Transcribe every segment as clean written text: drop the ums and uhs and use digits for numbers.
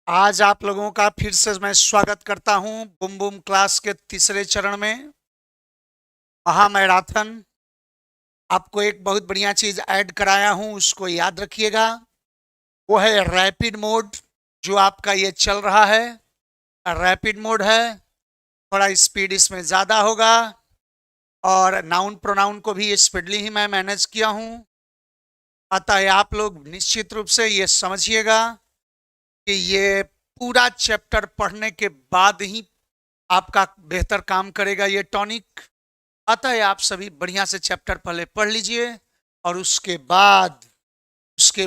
आज आप लोगों का फिर से मैं स्वागत करता हूं बूम बूम क्लास के तीसरे चरण में महामैराथन। आपको एक बहुत बढ़िया चीज ऐड कराया हूं, उसको याद रखिएगा। वो है रैपिड मोड। जो आपका ये चल रहा है रैपिड मोड है। थोड़ा स्पीड इसमें ज्यादा होगा और नाउन प्रोनाउन को भी स्पीडली ही मैं मैनेज किया हूं। अतः आप लोग निश्चित रूप से ये समझिएगा कि ये पूरा चैप्टर पढ़ने के बाद ही आपका बेहतर काम करेगा ये टॉनिक। अतः आप सभी बढ़िया से चैप्टर पहले पढ़ लीजिए और उसके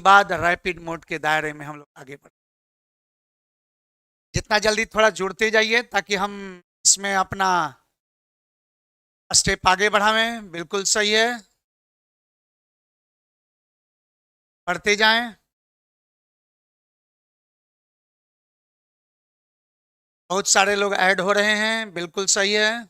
बाद रैपिड मोड के दायरे में हम लोग आगे बढ़े। जितना जल्दी थोड़ा जुड़ते जाइए ताकि हम इसमें अपना स्टेप आगे बढ़ावें। बिल्कुल सही है, पढ़ते जाएं। बहुत सारे लोग ऐड हो रहे हैं, बिल्कुल सही है।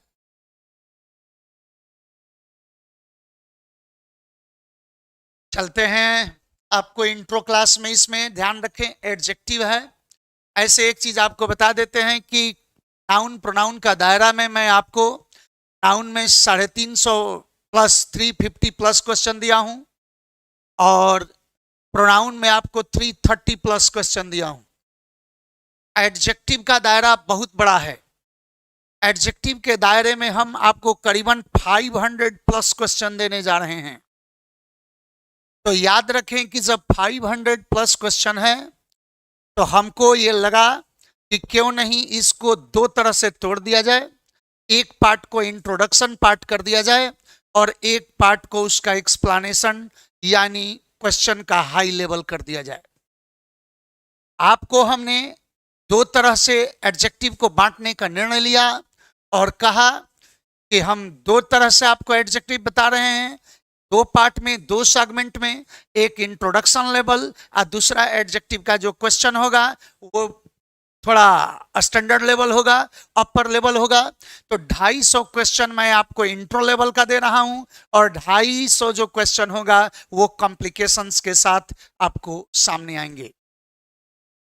चलते हैं। आपको इंट्रो क्लास में इसमें ध्यान रखें एडजेक्टिव है। ऐसे एक चीज आपको बता देते हैं कि नाउन प्रोनाउन का दायरा में मैं आपको नाउन में 350 प्लस 350 प्लस क्वेश्चन दिया हूं और प्रोनाउन में आपको 330 प्लस क्वेश्चन दिया हूं। एडजेक्टिव का दायरा बहुत बड़ा है। एडजेक्टिव के दायरे में हम आपको करीबन 500 प्लस क्वेश्चन देने जा रहे हैं। तो याद रखें कि जब 500 प्लस क्वेश्चन है तो हमको ये लगा कि क्यों नहीं इसको दो तरह से तोड़ दिया जाए। एक पार्ट को इंट्रोडक्शन पार्ट कर दिया जाए और एक पार्ट को उसका एक्सप्लेनेशन यानी क्वेश्चन का हाई लेवल कर दिया जाए। आपको हमने दो तरह से एडजेक्टिव को बांटने का निर्णय लिया और कहा कि हम दो तरह से आपको एडजेक्टिव बता रहे हैं, दो पार्ट में, दो सेगमेंट में। एक इंट्रोडक्शन लेवल और दूसरा एडजेक्टिव का जो क्वेश्चन होगा वो थोड़ा स्टैंडर्ड लेवल होगा, अपर लेवल होगा। तो 250 क्वेश्चन मैं आपको इंट्रो लेवल का दे रहा हूं और 250 जो क्वेश्चन होगा वो कॉम्प्लिकेशंस के साथ आपको सामने आएंगे।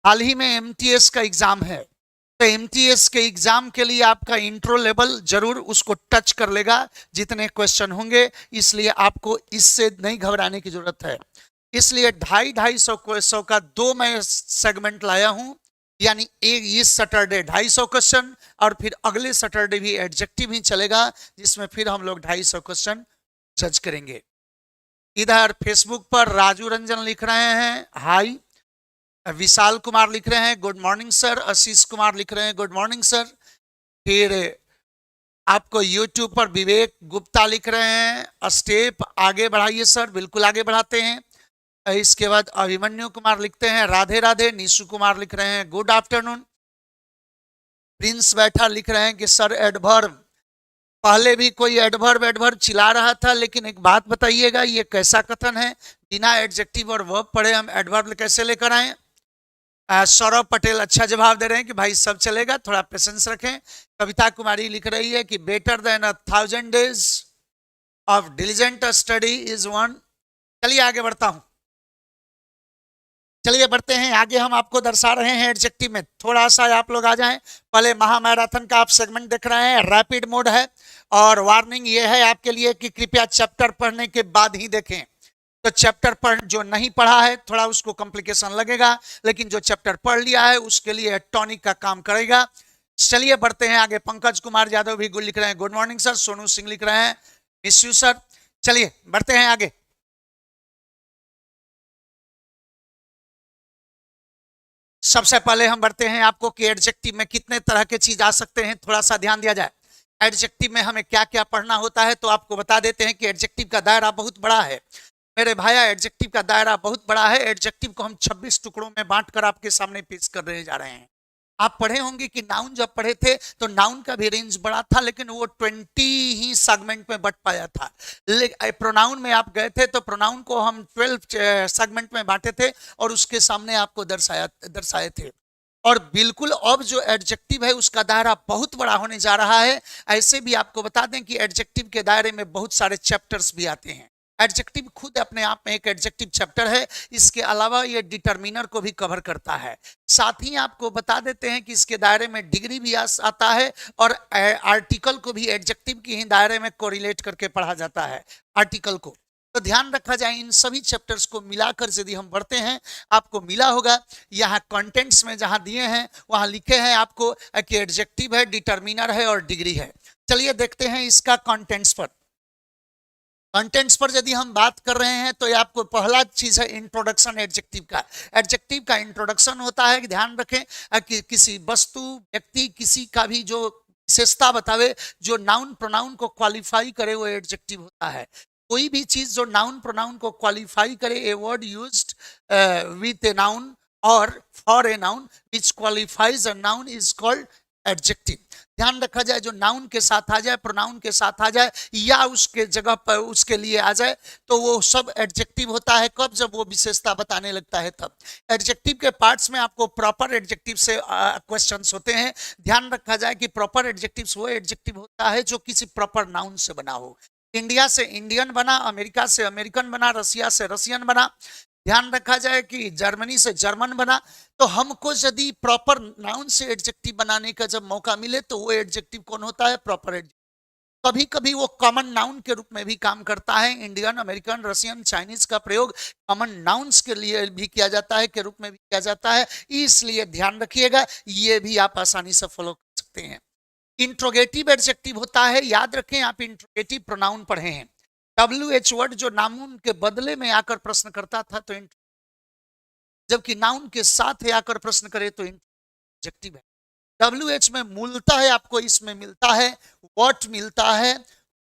हाल ही में एमटीएस का एग्जाम है, तो एमटीएस के एग्जाम के लिए आपका इंट्रो लेवल जरूर उसको टच कर लेगा जितने क्वेश्चन होंगे। इसलिए आपको इससे नहीं घबराने की जरूरत है। इसलिए 250 का दो मैं सेगमेंट लाया हूं, यानी एक इस सैटरडे 250 क्वेश्चन और फिर अगले सैटरडे भी एडजेक्टिव ही चलेगा जिसमें फिर हम लोग 250 क्वेश्चन जज करेंगे। इधर फेसबुक पर राजू रंजन लिख रहे हैं हाई, विशाल कुमार लिख रहे हैं good morning sir, Ashish Kumar लिख रहे हैं गुड मॉर्निंग सर। फिर आपको यूट्यूब पर विवेक गुप्ता लिख रहे हैं स्टेप आगे बढ़ाइए सर, बिल्कुल आगे बढ़ाते हैं। इसके बाद अभिमन्यु कुमार लिखते हैं राधे राधे। निशु कुमार लिख रहे हैं गुड आफ्टरनून। प्रिंस बैठा लिख रहे हैं कि सर एडवर्ब, पहले भी कोई एडवर्ब एडवर्ब चिल्ला रहा था, लेकिन एक बात बताइएगा ये कैसा कथन है, बिना एडजेक्टिव और वर्ब पढ़े हम एडवर्ब कैसे लेकर आए। सौरभ पटेल अच्छा जवाब दे रहे हैं कि भाई सब चलेगा, थोड़ा पेशेंस रखें। कविता कुमारी लिख रही है कि better than 1000 days of diligent study is one. चलिए आगे बढ़ता हूं, चलिए बढ़ते हैं आगे। हम आपको दर्शा रहे हैं एडजेक्टिव में, थोड़ा सा आप लोग आ जाएं। पहले महामैराथन का आप सेगमेंट देख रहे हैं, रैपिड मोड है और वार्निंग ये है आपके लिए कि कृपया चैप्टर पढ़ने के बाद ही देखें। तो चैप्टर पढ़ जो नहीं पढ़ा है थोड़ा उसको कॉम्प्लिकेशन लगेगा, लेकिन जो चैप्टर पढ़ लिया है उसके लिए टॉनिक का काम करेगा। चलिए बढ़ते हैं आगे। पंकज कुमार यादव भी लिख रहे हैं good morning sir. Sonu Singh लिख रहे हैं मिस यू सर। चलिए बढ़ते हैं आगे। सबसे पहले हम बढ़ते हैं आपको कि एडजेक्टिव में कितने तरह के चीज आ सकते हैं, थोड़ा सा ध्यान दिया जाए। एडजेक्टिव में हमें क्या क्या पढ़ना होता है तो आपको बता देते हैं कि एडजेक्टिव का दायरा बहुत बड़ा है मेरे भाया। एडजेक्टिव का दायरा बहुत बड़ा है। एडजेक्टिव को हम 26 टुकड़ों में बांटकर आपके सामने पेश करने जा रहे हैं। आप पढ़े होंगे कि नाउन जब पढ़े थे तो नाउन का भी रेंज बड़ा था, लेकिन वो 20 ही सेगमेंट में बट पाया था। प्रोनाउन में आप गए थे तो प्रोनाउन को हम 12 सेगमेंट में बांटे थे और उसके सामने आपको दर्शाए थे। और बिल्कुल अब जो एडजेक्टिव है उसका दायरा बहुत बड़ा होने जा रहा है। ऐसे भी आपको बता दें कि एडजेक्टिव के दायरे में बहुत सारे चैप्टर्स भी आते हैं। एडजेक्टिव खुद अपने आप में एक एडजेक्टिव चैप्टर है, इसके अलावा ये डिटर्मिनर को भी कवर करता है। साथ ही आपको बता देते हैं कि इसके दायरे में डिग्री भी आता है और आर्टिकल को भी एडजेक्टिव के ही दायरे में कोरिलेट करके पढ़ा जाता है आर्टिकल को। तो ध्यान रखा जाए, इन सभी चैप्टर्स को मिलाकर यदि हम बढ़ते हैं, आपको मिला होगा यहाँ कंटेंट्स में जहां दिए हैं वहां लिखे हैं आपको कि एडजेक्टिव है, डिटर्मिनर है और डिग्री है। चलिए देखते हैं इसका कंटेंट्स पर। कंटेंट्स पर यदि हम बात कर रहे हैं तो ये आपको पहला चीज है इंट्रोडक्शन एडजेक्टिव का। एडजेक्टिव का इंट्रोडक्शन होता है कि ध्यान रखें कि किसी वस्तु, व्यक्ति, किसी का भी जो विशेषता बतावे, जो नाउन प्रोनाउन को क्वालिफाई करे, वो एडजेक्टिव होता है। कोई भी चीज जो नाउन प्रोनाउन को क्वालिफाई करे, a word used with a noun और for a noun which qualifies a noun is called adjective. ध्यान रखा जाए, जो नाउन के साथ आ जाए, प्रोनाउन के साथ आ जाए या उसके जगह पर उसके लिए आ जाए, तो वो सब एडजेक्टिव होता है। कब? जब वो विशेषता बताने लगता है तब। एडजेक्टिव के पार्ट्स में आपको प्रॉपर एडजेक्टिव से क्वेश्चंस होते हैं। ध्यान रखा जाए कि प्रॉपर एडजेक्टिव वो एडजेक्टिव होता है जो किसी प्रॉपर नाउन से बना हो। इंडिया से इंडियन बना, अमेरिका से अमेरिकन बना, रसिया से रसियन बना, ध्यान रखा जाए कि जर्मनी से जर्मन बना। तो हमको यदि प्रॉपर नाउन से एडजेक्टिव बनाने का जब मौका मिले तो वो एडजेक्टिव कौन होता है? Proper adjective. कभी कभी वो कॉमन नाउन के रूप में भी काम करता है। इंडियन, अमेरिकन, रशियन, चाइनीज का प्रयोग कॉमन नाउन्स के लिए भी किया जाता है, के रूप में भी किया जाता है। इसलिए ध्यान रखिएगा, ये भी आप आसानी से फॉलो कर सकते हैं। इंट्रोगेटिव एडजेक्टिव होता है, याद रखें आप इंट्रोगेटिव प्रोनाउन पढ़े हैं। WH वर्ड जो नाउन के बदले में आकर प्रश्न करता था तो जबकि नाउन के साथ आकर प्रश्न करे तो इंट्रोगेटिव है। WH में मूलता है, आपको इसमें मिलता है व्हाट मिलता है,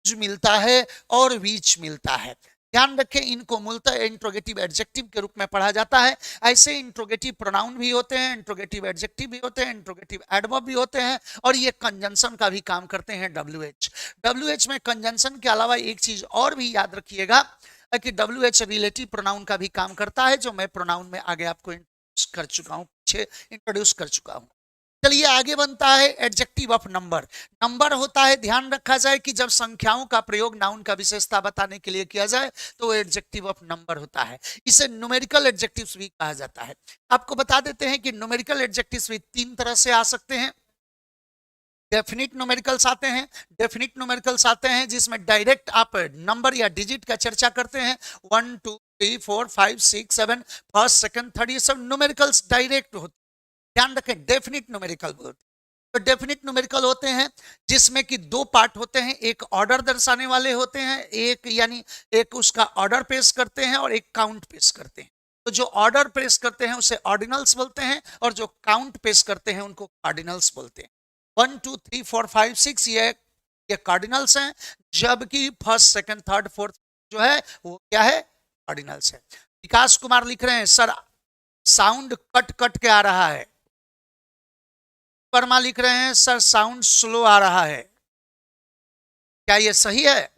मिलता है और व्हिच मिलता है। ध्यान रखें, इनको मूलतः इंट्रोगेटिव एडजेक्टिव के रूप में पढ़ा जाता है। ऐसे इंट्रोगेटिव प्रोनाउन भी होते हैं, इंट्रोगेटिव एडजेक्टिव भी होते हैं, इंट्रोगेटिव एडवर्ब भी होते हैं और ये कंजंक्शन का भी काम करते हैं। WH में कंजंक्शन के अलावा एक चीज और भी याद रखिएगा कि WH रिलेटिव प्रोनाउन का भी काम करता है, जो मैं प्रोनाउन में आगे आपको इंट्रोड्यूस कर चुका हूं। चलिए आगे बनता है एडजेक्टिव ऑफ नंबर। नंबर होता है, ध्यान रखा जाए कि जब संख्याओं का प्रयोग नाउन का विशेषता बताने के लिए किया जाए तो वो एडजेक्टिव ऑफ नंबर होता है। इसे न्यूमेरिकल एडजेक्टिव्स भी कहा जाता है। आपको बता देते हैं कि न्यूमेरिकल एडजेक्टिव्स भी तीन तरह से आ सकते हैं। डेफिनिट न्यूमेरिकल्स आते हैं, डेफिनिट न्यूमेरिकल्स आते हैं जिसमें डायरेक्ट आप नंबर या डिजिट का चर्चा करते हैं। 1 2 3 4 5 6 7 फर्स्ट सेकंड थर्ड, ये सब न्यूमेरिकल्स डायरेक्ट होते हैं। ध्यान रखें, डेफिनिट न्यूमेरिकल बोलते हैं। तो डेफिनिट न्यूमेरिकल होते हैं जिसमें कि दो पार्ट होते हैं, एक ऑर्डर दर्शाने वाले होते हैं, एक यानी एक उसका ऑर्डर पेश करते हैं और एक काउंट पेश करते हैं। तो जो ऑर्डर पेश करते हैं उसे ऑर्डिनल्स बोलते हैं और जो काउंट पेश करते हैं उनको कार्डिनल्स बोलते हैं। 1 2 3 4 5 6 ये कार्डिनल्स हैं, जबकि फर्स्ट सेकंड थर्ड फोर्थ जो है वो क्या है? कार्डिनल्स है। विकास कुमार लिख रहे हैं सर साउंड कट कट के आ रहा है। वर्मा लिख रहे हैं सर साउंड स्लो आ रहा है, क्या ये सही है?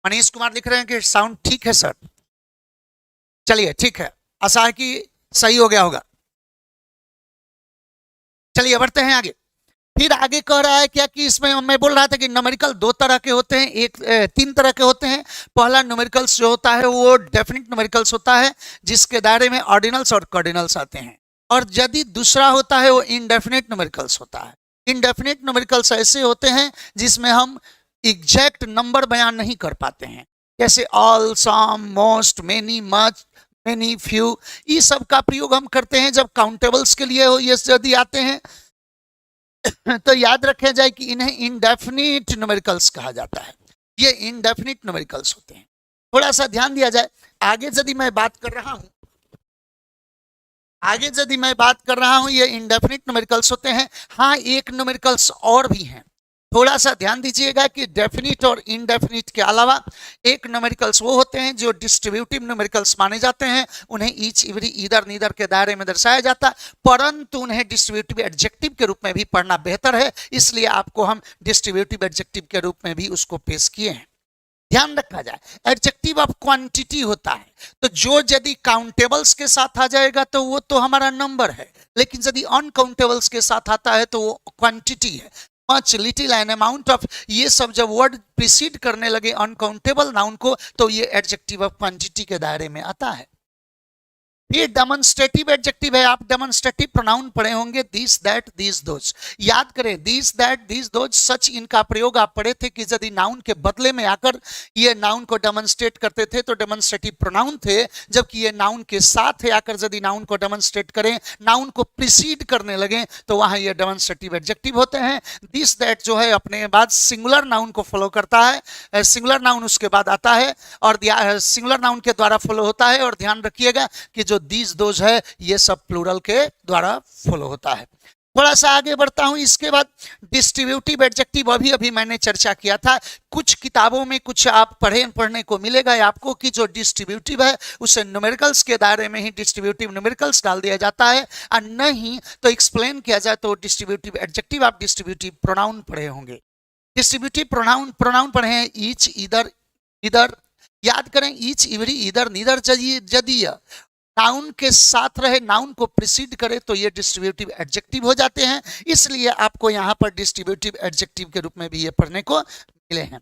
मनीष कुमार लिख रहे हैं कि साउंड ठीक है सर। चलिए ठीक है, आशा है कि सही हो गया होगा। चलिए बढ़ते हैं आगे। फिर आगे कह रहा है क्या कि इसमें मैं बोल रहा था कि न्यूमेरिकल दो तरह के होते हैं, तीन तरह के होते हैं। पहला न्यूमेरिकल्स जो होता है वो डेफिनिट न्यूमेरिकल्स होता है जिसके दायरे में ऑर्डिनल्स और कार्डिनल्स आते हैं, और यदि दूसरा होता है वो इनडेफिनिट न्यूमेरिकल्स होता है। इनडेफिनिट न्यूमेरिकल्स ऐसे होते हैं जिसमें हम एग्जैक्ट नंबर बयान नहीं कर पाते हैं, जैसे all, some, most, many, much, many, few, ये सब का प्रयोग हम करते हैं जब काउंटेबल्स के लिए ये यदि आते हैं तो याद रखा जाए कि इन्हें इनडेफिनिट न्यूमेरिकल्स कहा जाता है। ये इनडेफिनिट न्यूमेरिकल्स होते हैं। थोड़ा सा ध्यान दिया जाए, आगे यदि मैं बात कर रहा हूं ये इनडेफिनिट न्यूमेरिकल्स होते हैं। हाँ, एक न्यूमेरिकल्स और भी हैं, थोड़ा सा ध्यान दीजिएगा कि डेफिनिट और इनडेफिनिट के अलावा एक न्यूमेरिकल्स वो होते हैं जो डिस्ट्रीब्यूटिव न्यूमेरिकल्स माने जाते हैं। उन्हें ईच, एवरी, ईदर, नीदर के दायरे में दर्शाया जाता है, परंतु उन्हें डिस्ट्रीब्यूटिव एडजेक्टिव के रूप में भी पढ़ना बेहतर है, इसलिए आपको हम डिस्ट्रीब्यूटिव एडजेक्टिव के रूप में भी उसको पेश किए हैं। ध्यान रखा जाए, एडजेक्टिव ऑफ क्वांटिटी होता है, तो जो यदि काउंटेबल्स के साथ आ जाएगा तो वो तो हमारा नंबर है, लेकिन यदि अनकाउंटेबल्स के साथ आता है तो वो क्वांटिटी है। Much, little, an amount of, ये सब जब वर्ड प्रीसीड करने लगे अनकाउंटेबल नाउन को तो ये एडजेक्टिव ऑफ क्वांटिटी के दायरे में आता है। ये डेमोन्स्ट्रेटिव एडजेक्टिव है। आप डेमोन्स्ट्रेटिव प्रोनाउन पढ़े होंगे, दिस दैट दिस दोज, याद करें दिस दैट दिस दोज सच, इनका प्रयोग आप पढ़े थे कि यदि नाउन के बदले में आकर ये नाउन को डेमोन्स्ट्रेट करते थे तो डेमोन्स्ट्रेटिव प्रोनाउन थे, जबकि ये नाउन के साथ आकर यदि नाउन को डेमोन्स्ट्रेट करें, नाउन को प्रीसीड करने लगे तो वहां ये डेमोन्स्ट्रेटिव एडजेक्टिव होते हैं। दिस दैट जो है अपने बाद सिंगुलर नाउन को फॉलो करता है, सिंगुलर नाउन उसके बाद आता है और सिंगुलर नाउन के द्वारा फॉलो होता है, और ध्यान रखिएगा कि जो दीज दोज है ये सब प्लूरल के द्वारा फॉलो होता है। थोड़ा सा आगे बढ़ता हूं, इसके बाद डिस्ट्रीब्यूटिव एडजेक्टिव अभी मैंने चर्चा किया था। कुछ किताबों में कुछ आप पढ़ने को मिलेगा आपको कि जो डिस्ट्रीब्यूटिव है उसे न्यूमेरिकल्स के दायरे में ही डिस्ट्रीब्यूटिव न्यूमेरिकल्स डाल दिया जाता है, और नहीं तो एक्सप्लेन किया जाए तो डिस्ट्रीब्यूटिव एडजेक्टिव आप डिस्ट्रीब्यूटिव प्रोनाउन पढ़े होंगे। डिस्ट्रीब्यूटिव प्रोनाउन पढ़े हैं ईच, इधर, इधर, याद करें ईच, इवरी, इधर, नीदर, यदि नाउन के साथ रहे, नाउन को प्रीसीड करे तो ये डिस्ट्रीब्यूटिव एडजेक्टिव हो जाते हैं। इसलिए आपको यहां पर डिस्ट्रीब्यूटिव एडजेक्टिव के रूप में भी ये पढ़ने को मिले हैं।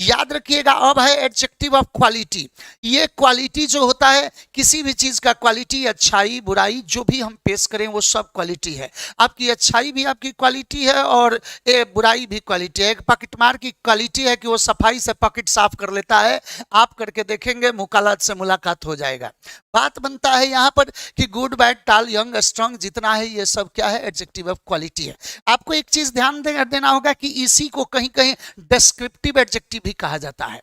याद रखिएगा अब है एडजेक्टिव ऑफ क्वालिटी। ये क्वालिटी जो होता है किसी भी चीज का क्वालिटी, अच्छाई बुराई जो भी हम पेश करें वो सब क्वालिटी है। आपकी अच्छाई भी आपकी क्वालिटी है और बुराई भी क्वालिटी है। एक पॉकेटमार की क्वालिटी है कि वो सफाई से पॉकेट साफ कर लेता है, आप करके देखेंगे मुकालत से मुलाकात हो जाएगा। बात बनता है यहाँ पर कि गुड बैड टाल यंग स्ट्रांग जितना है ये सब क्या है, एडजेक्टिव ऑफ क्वालिटी है। आपको एक चीज ध्यान देना होगा कि इसी को कहीं कहीं डिस्क्रिप्टिव एडजेक्टिव भी कहा जाता है।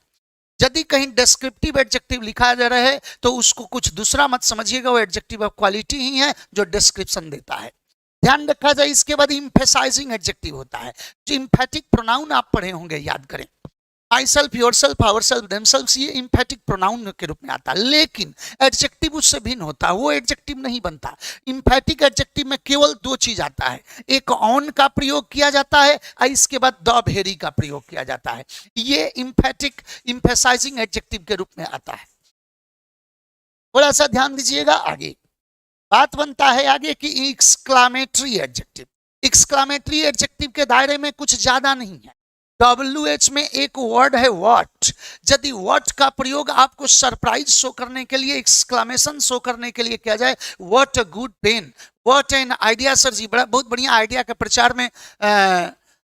यदि कहीं डिस्क्रिप्टिव एडजेक्टिव लिखा जा रहा है तो उसको कुछ दूसरा मत समझिएगा, वो एडजेक्टिव ऑफ क्वालिटी ही है जो डिस्क्रिप्शन देता है। ध्यान रखा जाए। इसके बाद इम्फेसाइजिंग एडजेक्टिव होता है। जो इम्फेटिक प्रोनाउन आप पढ़े होंगे, याद करें myself, yourself, ourself, themselves, ये इम्फेटिक प्रोनाउन के रूप में आता है। लेकिन एडजेक्टिव उससे भिन्न होता है, वो एडजेक्टिव नहीं बनता। इम्फेटिक एडजेक्टिव में केवल दो चीज आता है, एक ऑन का प्रयोग किया जाता है और इसके बाद द वेरी का प्रयोग किया जाता है। ये इम्फेटिक इम्फेसाइजिंग एडजेक्टिव के रूप में आता है। थोड़ा सा ध्यान दीजिएगा। आगे बात बनता है आगे कि एक्सक्लामेटरी एडजेक्टिव। एक्सक्लामेटरी एडजेक्टिव के दायरे में कुछ ज्यादा नहीं है। WH में एक वर्ड है व्हाट। यदि व्हाट का प्रयोग आपको सरप्राइज शो करने के लिए, एक्सक्लामेशन शो करने के लिए किया जाए, what a good pen, what an idea sir ji, बहुत बढ़िया आइडिया के प्रचार में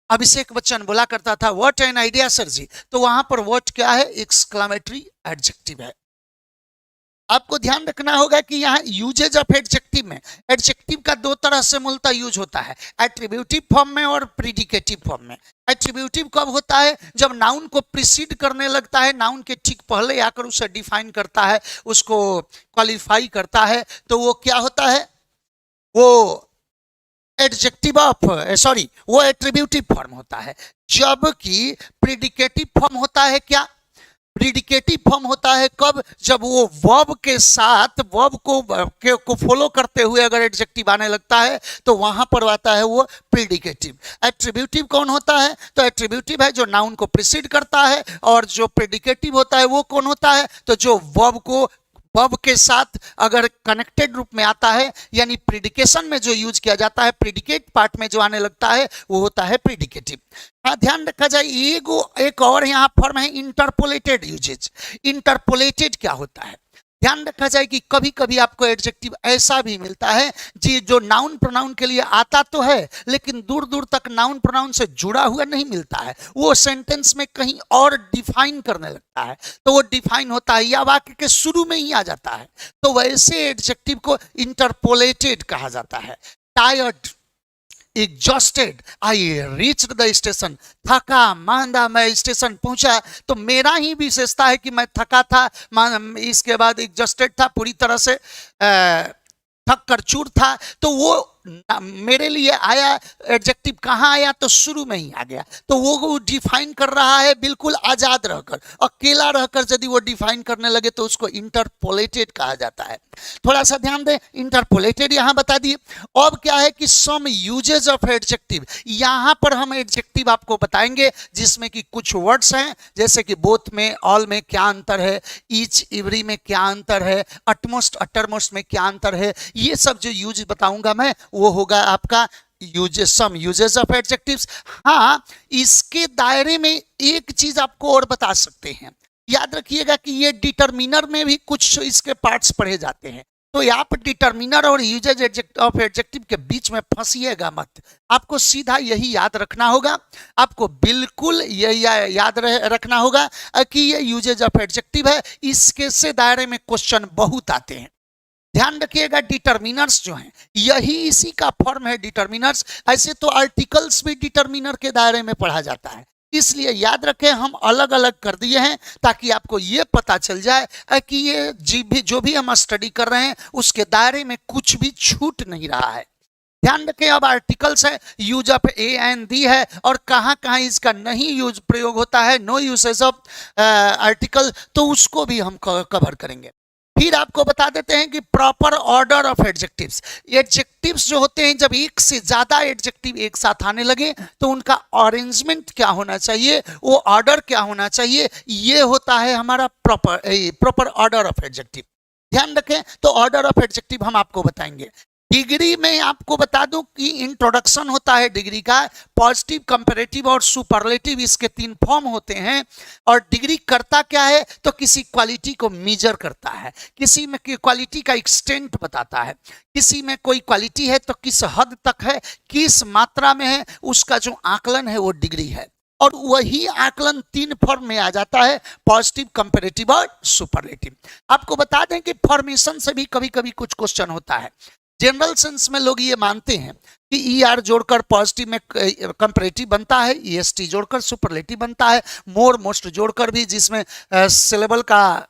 अभिषेक बच्चन बोला करता था व्हाट एन आइडिया सर जी, तो वहां पर व्हाट क्या है, एक्सक्लामेटरी एडजेक्टिव है। आपको ध्यान रखना होगा कि यहाँ यूजेज ऑफ एडजेक्टिव में एडजेक्टिव का दो तरह से मूलतः यूज होता है, एट्रीब्यूटिव फॉर्म में और प्रीडिकेटिव फॉर्म में। एट्रीब्यूटिव कब होता है, जब नाउन को प्रीसीड करने लगता है, नाउन के ठीक पहले आकर उसे डिफाइन करता है, उसको क्वालिफाई करता है, तो वो क्या होता है, वो एडजेक्टिव ऑफ वो एट्रीब्यूटिव फॉर्म होता है। जबकि प्रीडिकेटिव फॉर्म होता है क्या, प्रीडिकेटिव फॉर्म होता है कब, जब वो वर्ब के साथ वर्ब को फॉलो करते हुए अगर एडजेक्टिव आने लगता है तो वहां पर आता है वो प्रीडिकेटिव। एट्रीब्यूटिव कौन होता है, तो एट्रीब्यूटिव है जो नाउन को प्रीसीड करता है, और जो प्रीडिकेटिव होता है वो कौन होता है, तो जो वर्ब के साथ अगर कनेक्टेड रूप में आता है, यानी प्रीडिकेशन में जो यूज किया जाता है, प्रीडिकेट पार्ट में जो आने लगता है वो होता है प्रीडिकेटिव। हाँ, ध्यान रखा जाए। एक और यहाँ फॉर्म है इंटरपोलेटेड यूजेज। इंटरपोलेटेड क्या होता है, ध्यान रखा जाए कि कभी कभी आपको एडजेक्टिव ऐसा भी मिलता है जी जो नाउन प्रोनाउन के लिए आता तो है लेकिन दूर दूर तक नाउन प्रोनाउन से जुड़ा हुआ नहीं मिलता है, वो सेंटेंस में कहीं और डिफाइन करने लगता है, तो वो डिफाइन होता है या वाक्य के शुरू में ही आ जाता है, तो वैसे एडजेक्टिव को इंटरपोलेटेड कहा जाता है। Tired, exhausted, I reached the station, थका मांदा मैं स्टेशन पहुंचा, तो मेरा ही विशेषता है कि मैं थका था, इसके बाद एग्जॉस्टेड था, पूरी तरह से थक कर चूर था, तो वो मेरे लिए आया एडजेक्टिव कहाँ आया, तो शुरू में ही आ गया, तो वो डिफाइन कर रहा है बिल्कुल आजाद रहकर, अकेला रहकर यदि वो डिफाइन करने लगे तो उसको इंटरपोलेटेड कहा जाता है। थोड़ा सा ध्यान दें, इंटरपोलेटेड यहां बता दिए। अब क्या है कि सम यूजेज ऑफ एडजेक्टिव, यहां पर हम एडजेक्टिव आपको बताएंगे जिसमें कि कुछ वर्ड्स हैं, जैसे कि बोथ में, ऑल में क्या अंतर है, ईच एवरी में क्या अंतर है, अटमोस्ट अटरमोस्ट में क्या अंतर है, ये सब जो यूज बताऊंगा मैं वो होगा आपका uses, some uses of adjectives. हाँ, इसके दायरे में एक चीज आपको और बता सकते हैं, याद रखिएगा कि ये डिटर्मिनर में भी कुछ इसके पार्ट्स पढ़े जाते हैं, तो आप डिटर्मिनर और यूजेज ऑफ एडजेक्टिव के बीच में फंसिएगा मत। आपको सीधा यही याद रखना होगा, आपको बिल्कुल यही याद रखना होगा कि ये यूजेज ऑफ एडजेक्टिव है। इसके से दायरे में क्वेश्चन बहुत आते हैं। ध्यान रखिएगा, डिटर्मिनर्स जो हैं यही इसी का फॉर्म है, डिटर्मिनर्स। ऐसे तो आर्टिकल्स भी डिटर्मिनर के दायरे में पढ़ा जाता है, इसलिए याद रखें हम अलग अलग कर दिए हैं ताकि आपको ये पता चल जाए कि ये जो भी हम स्टडी कर रहे हैं उसके दायरे में कुछ भी छूट नहीं रहा है। ध्यान रखें, अब आर्टिकल्स है, use of A and the है, और कहां कहां इसका नहीं यूज प्रयोग होता है, नो यूसेज ऑफ आर्टिकल, तो उसको भी हम कवर करेंगे। फिर आपको बता देते हैं कि proper order of adjectives. Adjectives जो होते हैं, जब एक से ज्यादा एडजेक्टिव एक साथ आने लगे तो उनका अरेंजमेंट क्या होना चाहिए, वो ऑर्डर क्या होना चाहिए, ये होता है हमारा प्रॉपर ऑर्डर ऑफ एडजेक्टिव। ध्यान रखें, तो ऑर्डर ऑफ एडजेक्टिव हम आपको बताएंगे। डिग्री में आपको बता दूं कि इंट्रोडक्शन होता है डिग्री का, पॉजिटिव, कंपैरेटिव और सुपरलेटिव, इसके 3 फॉर्म होते हैं। और डिग्री करता क्या है, तो किसी क्वालिटी को मेजर करता है, किसी में क्वालिटी का एक्सटेंट बताता है, किसी में कोई क्वालिटी है तो किस हद तक है, किस मात्रा में है, उसका जो आकलन है वो डिग्री है। और वही आकलन 3 फॉर्म में आ जाता है, पॉजिटिव, कंपैरेटिव और सुपरलेटिव। आपको बता दें कि फॉर्मेशन से भी कभी कभी कुछ क्वेश्चन होता है। जनरल सेंस में लोग ये मानते हैं कि ई आर जोड़कर पॉजिटिव में कंपैरेटिव बनता है, ईएसटी जोड़कर सुपरलेटिव बनता है, मोर मोस्ट जोड़कर भी, जिसमें सिलेबल का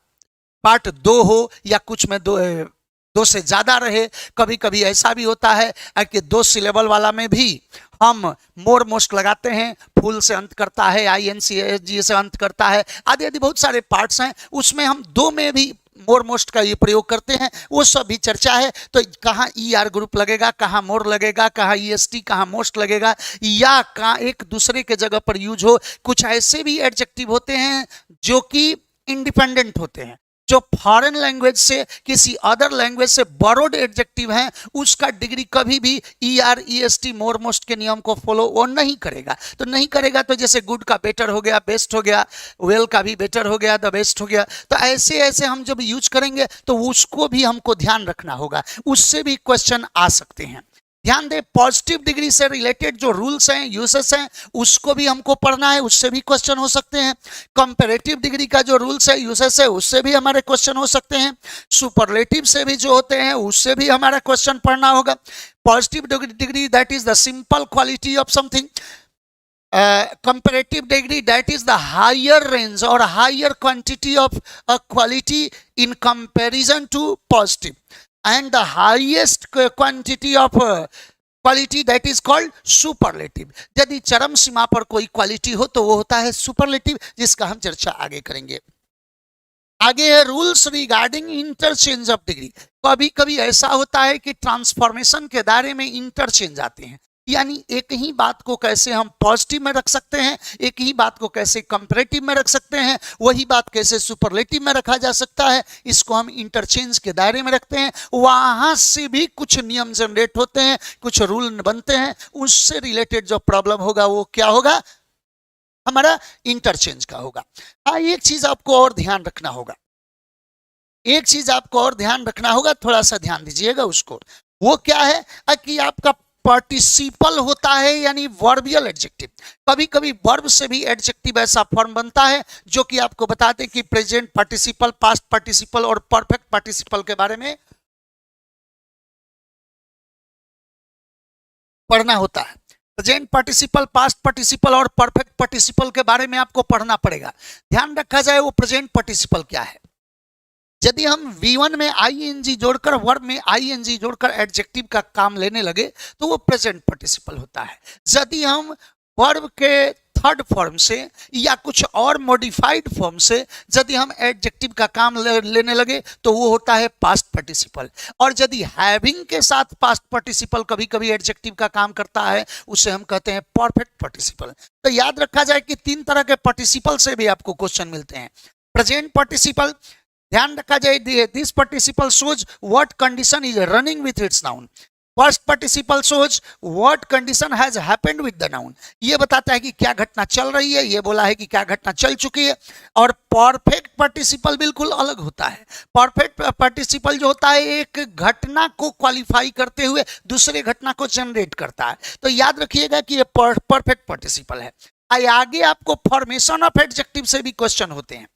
पार्ट 2 हो या कुछ में दो से ज्यादा रहे। कभी कभी ऐसा भी होता है कि 2 सिलेबल वाला में भी हम मोर मोस्ट लगाते हैं, फुल से अंत करता है, INC से अंत करता है, आदि आदि बहुत सारे पार्ट्स हैं, उसमें हम 2 में भी मोर मोस्ट का ये प्रयोग करते हैं, वो सब भी चर्चा है। तो कहाँ ई आर ग्रुप लगेगा, कहाँ मोर लगेगा, कहाँ ईएसटी, कहाँ मोस्ट लगेगा, या कहाँ एक दूसरे के जगह पर यूज हो। कुछ ऐसे भी एडजेक्टिव होते हैं जो कि इंडिपेंडेंट होते हैं, जो फॉरेन लैंग्वेज से, किसी अदर लैंग्वेज से बोरोड एडजेक्टिव हैं, उसका डिग्री कभी भी E R EST more most के नियम को फॉलो वो नहीं करेगा। तो नहीं करेगा तो जैसे गुड का बेटर हो गया, बेस्ट हो गया, वेल का भी बेटर हो गया, द बेस्ट हो गया। तो ऐसे ऐसे हम जब यूज करेंगे तो उसको भी हमको ध्यान रखना होगा, उससे भी क्वेश्चन आ सकते हैं। ध्यान दें, पॉजिटिव डिग्री से रिलेटेड जो रूल्स हैं, यूसेस हैं, उसको भी हमको पढ़ना है, उससे भी क्वेश्चन हो सकते हैं। कंपैरेटिव डिग्री का जो रूल्स है, यूसेस है, उससे भी हमारे क्वेश्चन हो सकते हैं। सुपरलेटिव से भी जो होते हैं उससे भी हमारा क्वेश्चन पढ़ना होगा। Positive degree, that is the simple quality of something. comparative degree, that is the higher range or higher quantity of a quality in comparison to positive, and the highest quantity of quality, that is called superlative. यदि चरम सीमा पर कोई quality हो तो वो होता है superlative, जिसका हम चर्चा आगे करेंगे। आगे है rules regarding interchange of degree. कभी कभी ऐसा होता है कि ट्रांसफॉर्मेशन के दायरे में इंटरचेंज आते हैं, यानी एक ही बात को कैसे हम पॉजिटिव में रख सकते हैं, एक ही बात को कैसे कंपैरेटिव में रख सकते हैं, वही बात कैसे सुपरलेटिव में रखा जा सकता है, इसको हम इंटरचेंज के दायरे में रखते हैं। वहां से भी कुछ नियम जनरेट होते हैं, कुछ रूल बनते हैं, उससे रिलेटेड जो प्रॉब्लम होगा वो क्या होगा, हमारा इंटरचेंज का होगा। हाँ, एक चीज आपको और ध्यान रखना होगा, एक चीज आपको और ध्यान रखना होगा, थोड़ा सा ध्यान दीजिएगा उसको। वो क्या है कि आपका पार्टिसिपल होता है, यानी वर्बियल एडजेक्टिव। कभी कभी वर्ब से भी एडजेक्टिव ऐसा फॉर्म बनता है जो कि आपको बताते हैं कि प्रेजेंट पार्टिसिपल, पास्ट पार्टिसिपल और परफेक्ट पार्टिसिपल के बारे में पढ़ना होता है। प्रेजेंट पार्टिसिपल, पास्ट पार्टिसिपल और परफेक्ट पार्टिसिपल के बारे में आपको पढ़ना पड़ेगा। ध्यान रखा जाए वो प्रेजेंट पार्टिसिपल क्या है। यदि हम V1 में ING जोड़कर, वर्ब में ING जोड़कर एडजेक्टिव का काम लेने लगे तो वो प्रेजेंट पार्टिसिपल होता है। यदि हम वर्ब के थर्ड फॉर्म से या कुछ और मॉडिफाइड फॉर्म से यदि हम एडजेक्टिव का काम लेने लगे तो वो होता है पास्ट पार्टिसिपल। और यदि हैविंग के साथ पास्ट पार्टिसिपल कभी कभी एडजेक्टिव का काम करता है, उसे हम कहते हैं परफेक्ट पार्टिसिपल। तो याद रखा जाए कि 3 तरह के पार्टिसिपल से भी आपको क्वेश्चन मिलते हैं। प्रेजेंट पार्टिसिपल, ध्यान रखा जाए, this participle shows what condition is running with its noun. First participle shows what condition has happened with the noun, ये बताता है कि क्या घटना चल रही है, ये बोला है कि क्या घटना चल चुकी है। और परफेक्ट पार्टिसिपल बिल्कुल अलग होता है। परफेक्ट पार्टिसिपल जो होता है एक घटना को क्वालिफाई करते हुए दूसरे घटना को जनरेट करता है। तो याद रखिएगा कि ये परफेक्ट पार्टिसिपल है। आगे आपको फॉर्मेशन ऑफ एडजेक्टिव से भी क्वेश्चन होते हैं।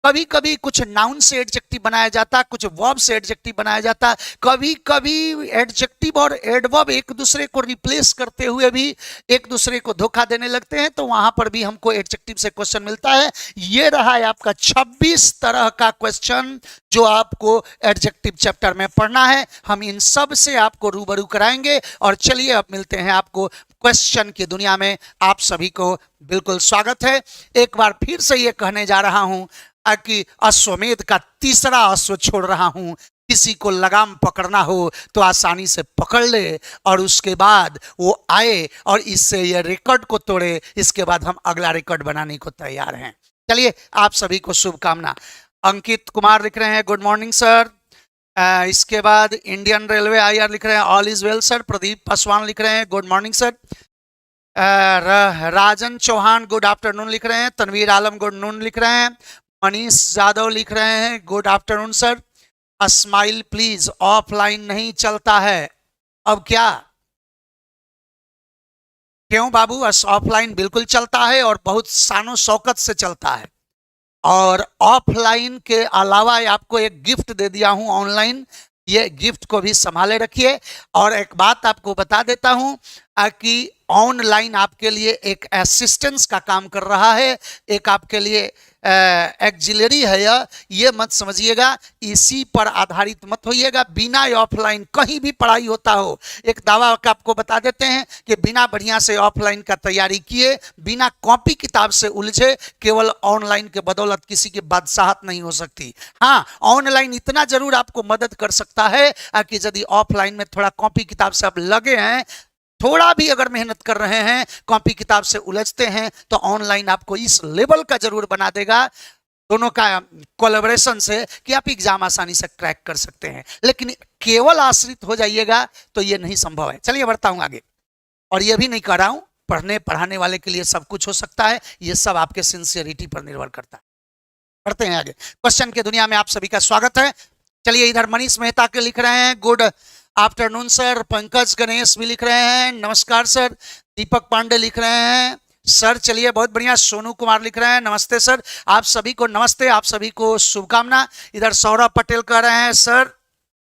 कभी कभी कुछ नाउन से एडजेक्टिव बनाया जाता है, कुछ वर्ब से एडजेक्टिव बनाया जाता है, कभी कभी एडजेक्टिव और एडवर्ब एक दूसरे को रिप्लेस करते हुए भी एक दूसरे को धोखा देने लगते हैं, तो वहां पर भी हमको एडजेक्टिव से क्वेश्चन मिलता है। ये रहा है आपका 26 तरह का क्वेश्चन जो आपको एडजेक्टिव चैप्टर में पढ़ना है। हम इन सब से आपको रूबरू कराएंगे। और चलिए अब मिलते हैं आपको क्वेश्चन की दुनिया में। आप सभी को बिल्कुल स्वागत है। एक बार फिर से ये कहने जा रहा हूं कि अश्वमेध का तीसरा अश्व छोड़ रहा हूं। किसी को लगाम पकड़ना हो तो आसानी से पकड़ ले और उसके बाद वो आए और इससे ये रिकॉर्ड को तोड़े। इसके बाद हम अगला रिकॉर्ड बनाने को तैयार हैं। चलिए आप सभी को शुभकामना। अंकित कुमार लिख रहे हैं गुड मॉर्निंग सर। इसके बाद इंडियन रेलवे IR लिख रहे हैं all is well sir. Pradeep Paswan लिख रहे हैं गुड मॉर्निंग सर। राजन चौहान गुड आफ्टरनून लिख रहे हैं। तनवीर आलम गुड नून लिख रहे हैं। मनीष यादव लिख रहे हैं good afternoon sir. Smile please offline नहीं चलता है, अब क्या? क्यों बाबू? ऑफलाइन बिल्कुल चलता है और बहुत शानो शौकत से चलता है। और ऑफलाइन के अलावा आपको एक गिफ्ट दे दिया हूं ऑनलाइन, ये गिफ्ट को भी संभाले रखिए। और एक बात आपको बता देता हूं कि ऑनलाइन आपके लिए एक असिस्टेंस का काम कर रहा है, एक आपके लिए एक्जिलरी है। ये मत समझिएगा, इसी पर आधारित मत होइएगा। बिना ऑफलाइन कहीं भी पढ़ाई होता हो, एक दावा का आपको बता देते हैं कि बिना बढ़िया से ऑफलाइन का तैयारी किए, बिना कॉपी किताब से उलझे, केवल ऑनलाइन के बदौलत किसी की बादशाहत नहीं हो सकती। हाँ, ऑनलाइन इतना जरूर आपको मदद कर सकता है कि यदि ऑफलाइन में थोड़ा कॉपी किताब से आप लगे हैं, थोड़ा भी अगर मेहनत कर रहे हैं, कॉपी किताब से उलझते हैं, तो ऑनलाइन आपको इस लेवल का जरूर बना देगा दोनों का कोलैबोरेशन से कि आप एग्जाम आसानी से क्रैक कर सकते हैं। लेकिन केवल आश्रित हो जाइएगा तो ये नहीं संभव है। चलिए बढ़ता हूं आगे। और ये भी नहीं कह रहा हूं पढ़ने पढ़ाने वाले के लिए सब कुछ हो सकता है, ये सब आपके सिंसियरिटी पर निर्भर करता है। बढ़ते हैं आगे। क्वेश्चन की दुनिया में आप सभी का स्वागत है। चलिए इधर मनीष मेहता के लिख रहे हैं good afternoon sir. Pankaj Ganesh भी लिख रहे हैं नमस्कार सर। दीपक पांडे लिख रहे हैं सर चलिए बहुत बढ़िया। सोनू कुमार लिख रहे हैं नमस्ते सर। आप सभी को नमस्ते, आप सभी को शुभकामना। इधर सौरभ पटेल कह रहे हैं सर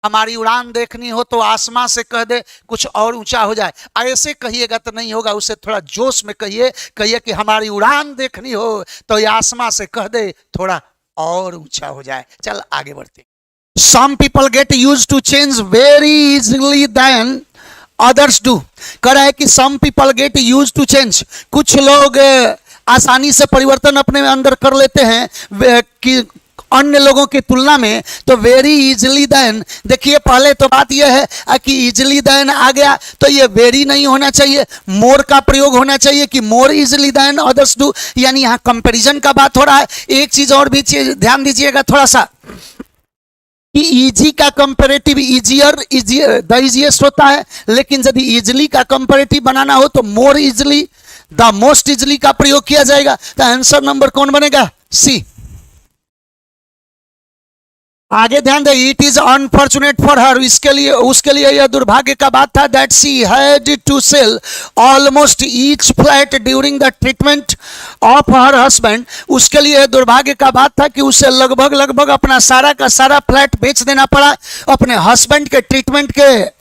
हमारी उड़ान देखनी हो तो आसमां से कह दे कुछ और ऊंचा हो जाए। ऐसे कहिएगा तो नहीं होगा, उसे थोड़ा जोश में कहिए। कहिए कि हमारी उड़ान देखनी हो तो ये आसमां से कह दे थोड़ा और ऊंचा हो जाए। चल आगे बढ़ते। Some people get used to change very easily than others do। कह रहा है कि some people get used to change, कुछ लोग आसानी से परिवर्तन अपने अंदर कर लेते हैं कि अन्य लोगों की तुलना में। तो वेरी इजिली देन, देखिए पहले तो बात यह है कि इजिली देन आ गया तो ये वेरी नहीं होना चाहिए, मोर का प्रयोग होना चाहिए कि मोर इजिली देन अदर्स डू, यानी यहाँ कंपैरिजन का बात हो रहा है। एक चीज और भी ध्यान दीजिएगा थोड़ा सा कि इजी का कंपैरेटिव इजियर द इजीएस्ट होता है, लेकिन यदि इजिली का कंपैरेटिव बनाना हो तो मोर इजिली द मोस्ट इजिली का प्रयोग किया जाएगा। तो आंसर नंबर कौन बनेगा? सी। आगे ध्यान दे, it is unfortunate for her, इसके लिए उसके लिए यह दुर्भाग्य का बात था that she had to sell almost each flat during the treatment of her husband. उसके लिए दुर्भाग्य का बात था कि उसे लगभग अपना सारा का सारा फ्लैट बेच देना पड़ा अपने हस्बैंड के ट्रीटमेंट के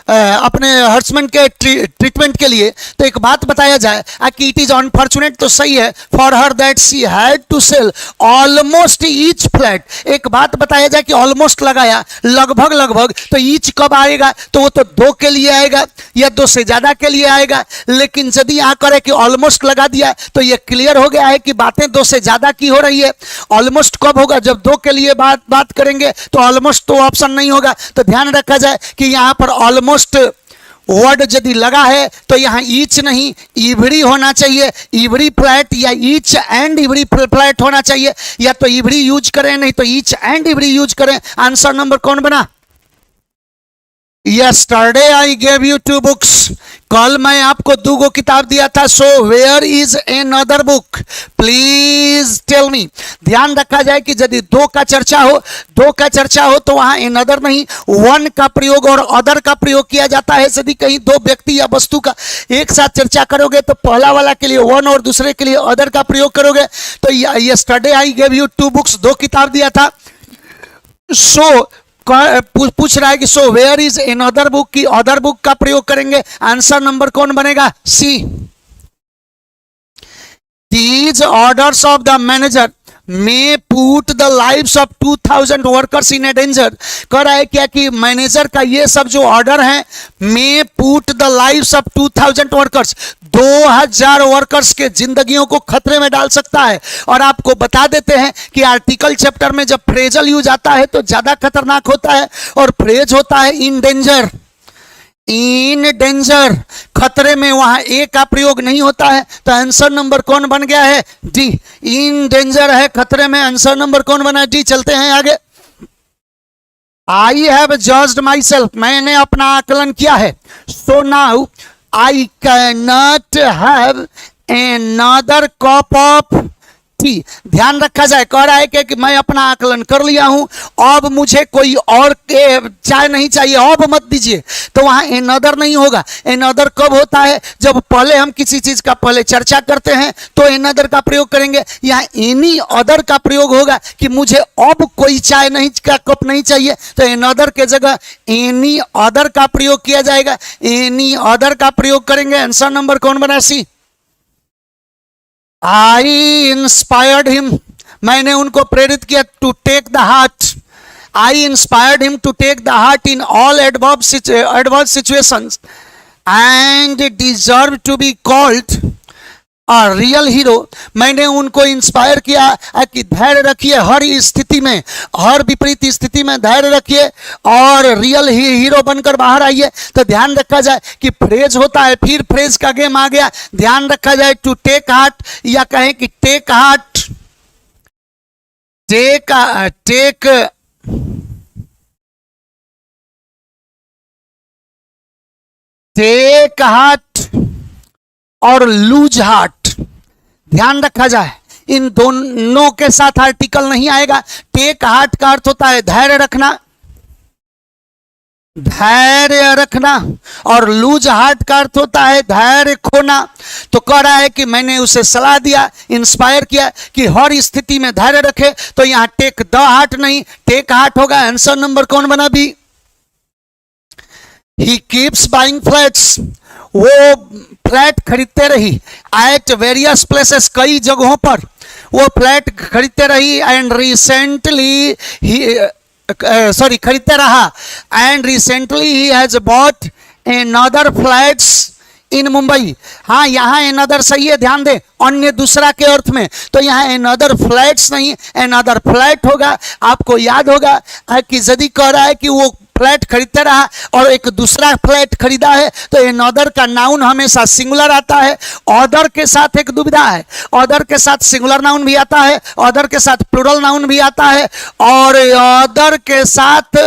अपने हस्बैंड के ट्रीटमेंट के लिए। तो एक बात बताया जाए कि इट इज अनफॉर्चुनेट तो सही है, for her that she had to sell almost each flat. एक बात बताया जाए कि ऑलमोस्ट लगाया लगभग, तो ईच कब आएगा? तो वो तो दो के लिए आएगा या दो से ज्यादा के लिए आएगा। लेकिन यदि यहाँ करे कि ऑलमोस्ट लगा दिया तो ये क्लियर हो गया है कि बातें दो से ज्यादा की हो रही है। ऑलमोस्ट कब होगा? जब दो के लिए बात करेंगे तो ऑलमोस्ट तो ऑप्शन नहीं होगा। तो ध्यान रखा जाए कि यहाँ पर ऑलमोस्ट वर्ड यदि लगा है तो यहां ईच नहीं इवरी होना चाहिए, इवरी फ्लैट या ईच एंड इवरी फ्लैट होना चाहिए, या तो इवरी यूज करें नहीं तो ईच एंड इवरी यूज करें। आंसर नंबर कौन बना? Yesterday I gave you 2 books. कल मैं आपको 2 गो किताब दिया था. So where is another book? Please tell me. ध्यान रखा जाए कि यदि 2 का चर्चा हो तो वहां another नहीं, one का प्रयोग और other का प्रयोग किया जाता है. यदि कहीं 2 व्यक्ति या वस्तु का एक साथ चर्चा करोगे तो पहला वाला के लिए one और दूसरे के लिए other का प्रयोग करोगे. तो yesterday I gave you 2 books, 2 किताब दिया था. So पूछ रहा है कि so where is another book की अदर बुक का प्रयोग करेंगे. आंसर नंबर कौन बनेगा? C. These orders of the manager may put the lives of 2000 workers in a danger. कह रहा है क्या कि मैनेजर का ये सब जो ऑर्डर है may put the lives of 2000 workers, 2000 workers के जिंदगियों को खतरे में डाल सकता है. और आपको बता देते हैं कि आर्टिकल चैप्टर में जब फ्रेजल यूज आता है तो ज्यादा खतरनाक होता है और फ्रेज होता है इन डेंजर. इन डेंजर, खतरे में, वहां ए का प्रयोग नहीं होता है. तो आंसर नंबर कौन बन गया है? डी. इन डेंजर है, खतरे में. आंसर नंबर कौन बना है? डी. चलते हैं आगे. I have judged my self, मैंने अपना आकलन किया है. So now I can not have another cup of T. ध्यान रखा जाए, कह रहा है कि मैं अपना आकलन कर लिया हूं, अब मुझे कोई और चाय नहीं चाहिए, अब मत दीजिए. तो वहां एनदर नहीं होगा. एनदर कब होता है? जब पहले हम किसी चीज का पहले चर्चा करते हैं तो एनदर का प्रयोग करेंगे. यहाँ एनी अदर का प्रयोग होगा कि मुझे अब कोई चाय नहीं का कप नहीं चाहिए. तो एनदर के जगह एनी अदर का प्रयोग किया जाएगा. एनी अदर का प्रयोग करेंगे. आंसर नंबर कौन बना? सी. आई इंस्पायर्ड हिम, मैंने उनको प्रेरित किया. To take the heart, I inspired him to take the heart in all adverse situations and deserve to be called a real hero. मैंने उनको इंस्पायर किया कि धैर्य रखिए हर स्थिति में, हर विपरीत स्थिति में धैर्य रखिए और रियल हीरो बनकर बाहर आइए. तो ध्यान रखा जाए कि फ्रेज होता है, फिर फ्रेज का गेम आ गया. ध्यान रखा जाए टू टेक हार्ट या कहें कि टेक हार्ट, टेक हार्ट और लूज हार्ट. ध्यान रखा जाए इन दोनों के साथ आर्टिकल नहीं आएगा. टेक हार्ट का अर्थ होता है धैर्य रखना और लूज हार्ट का अर्थ होता है धैर्य खोना. तो कह रहा है कि मैंने उसे सलाह दिया, इंस्पायर किया कि हर स्थिति में धैर्य रखे. तो यहां टेक द हार्ट नहीं, टेक हार्ट होगा. आंसर नंबर कौन बना? B. He keeps buying flats, वो फ्लैट खरीदते रही. एट वेरियस प्लेसेस, कई जगहों पर वो फ्लैट खरीदते रही. एंड रिसेंटली खरीदते रहा. And recently he has bought another flats इन मुंबई. हाँ, यहाँ अनदर सही है, ध्यान दें, अन्य दूसरा के अर्थ में. तो यहाँ अनदर फ्लैट्स नहीं, अनदर फ्लैट होगा. आपको याद होगा कि यदि कह रहा है कि वो फ्लैट खरीदते रहा और एक दूसरा फ्लैट खरीदा है तो अनदर का नाउन हमेशा सिंगुलर आता है. ऑदर के साथ एक दुविधा है, ऑदर के साथ सिंगुलर नाउन भी आता है, ऑदर के साथ प्लूरल नाउन भी आता है और ऑदर के साथ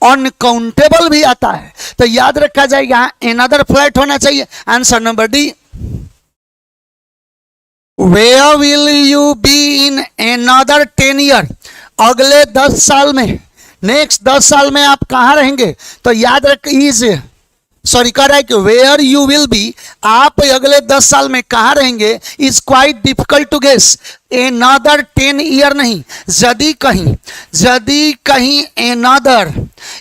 अनकाउंटेबल भी आता है. तो याद रखा जाएगा यहाँ अनदर फ्लैट होना चाहिए. Answer number D. Where will you be in another 10 year? अगले 10 साल में, नेक्स्ट 10 साल में आप कहां रहेंगे? तो याद रख कह रहा है कि वेयर यू विल बी, आप अगले 10 साल में कहां रहेंगे, is quite difficult to guess. another 10 year नहीं, यदि कहीं another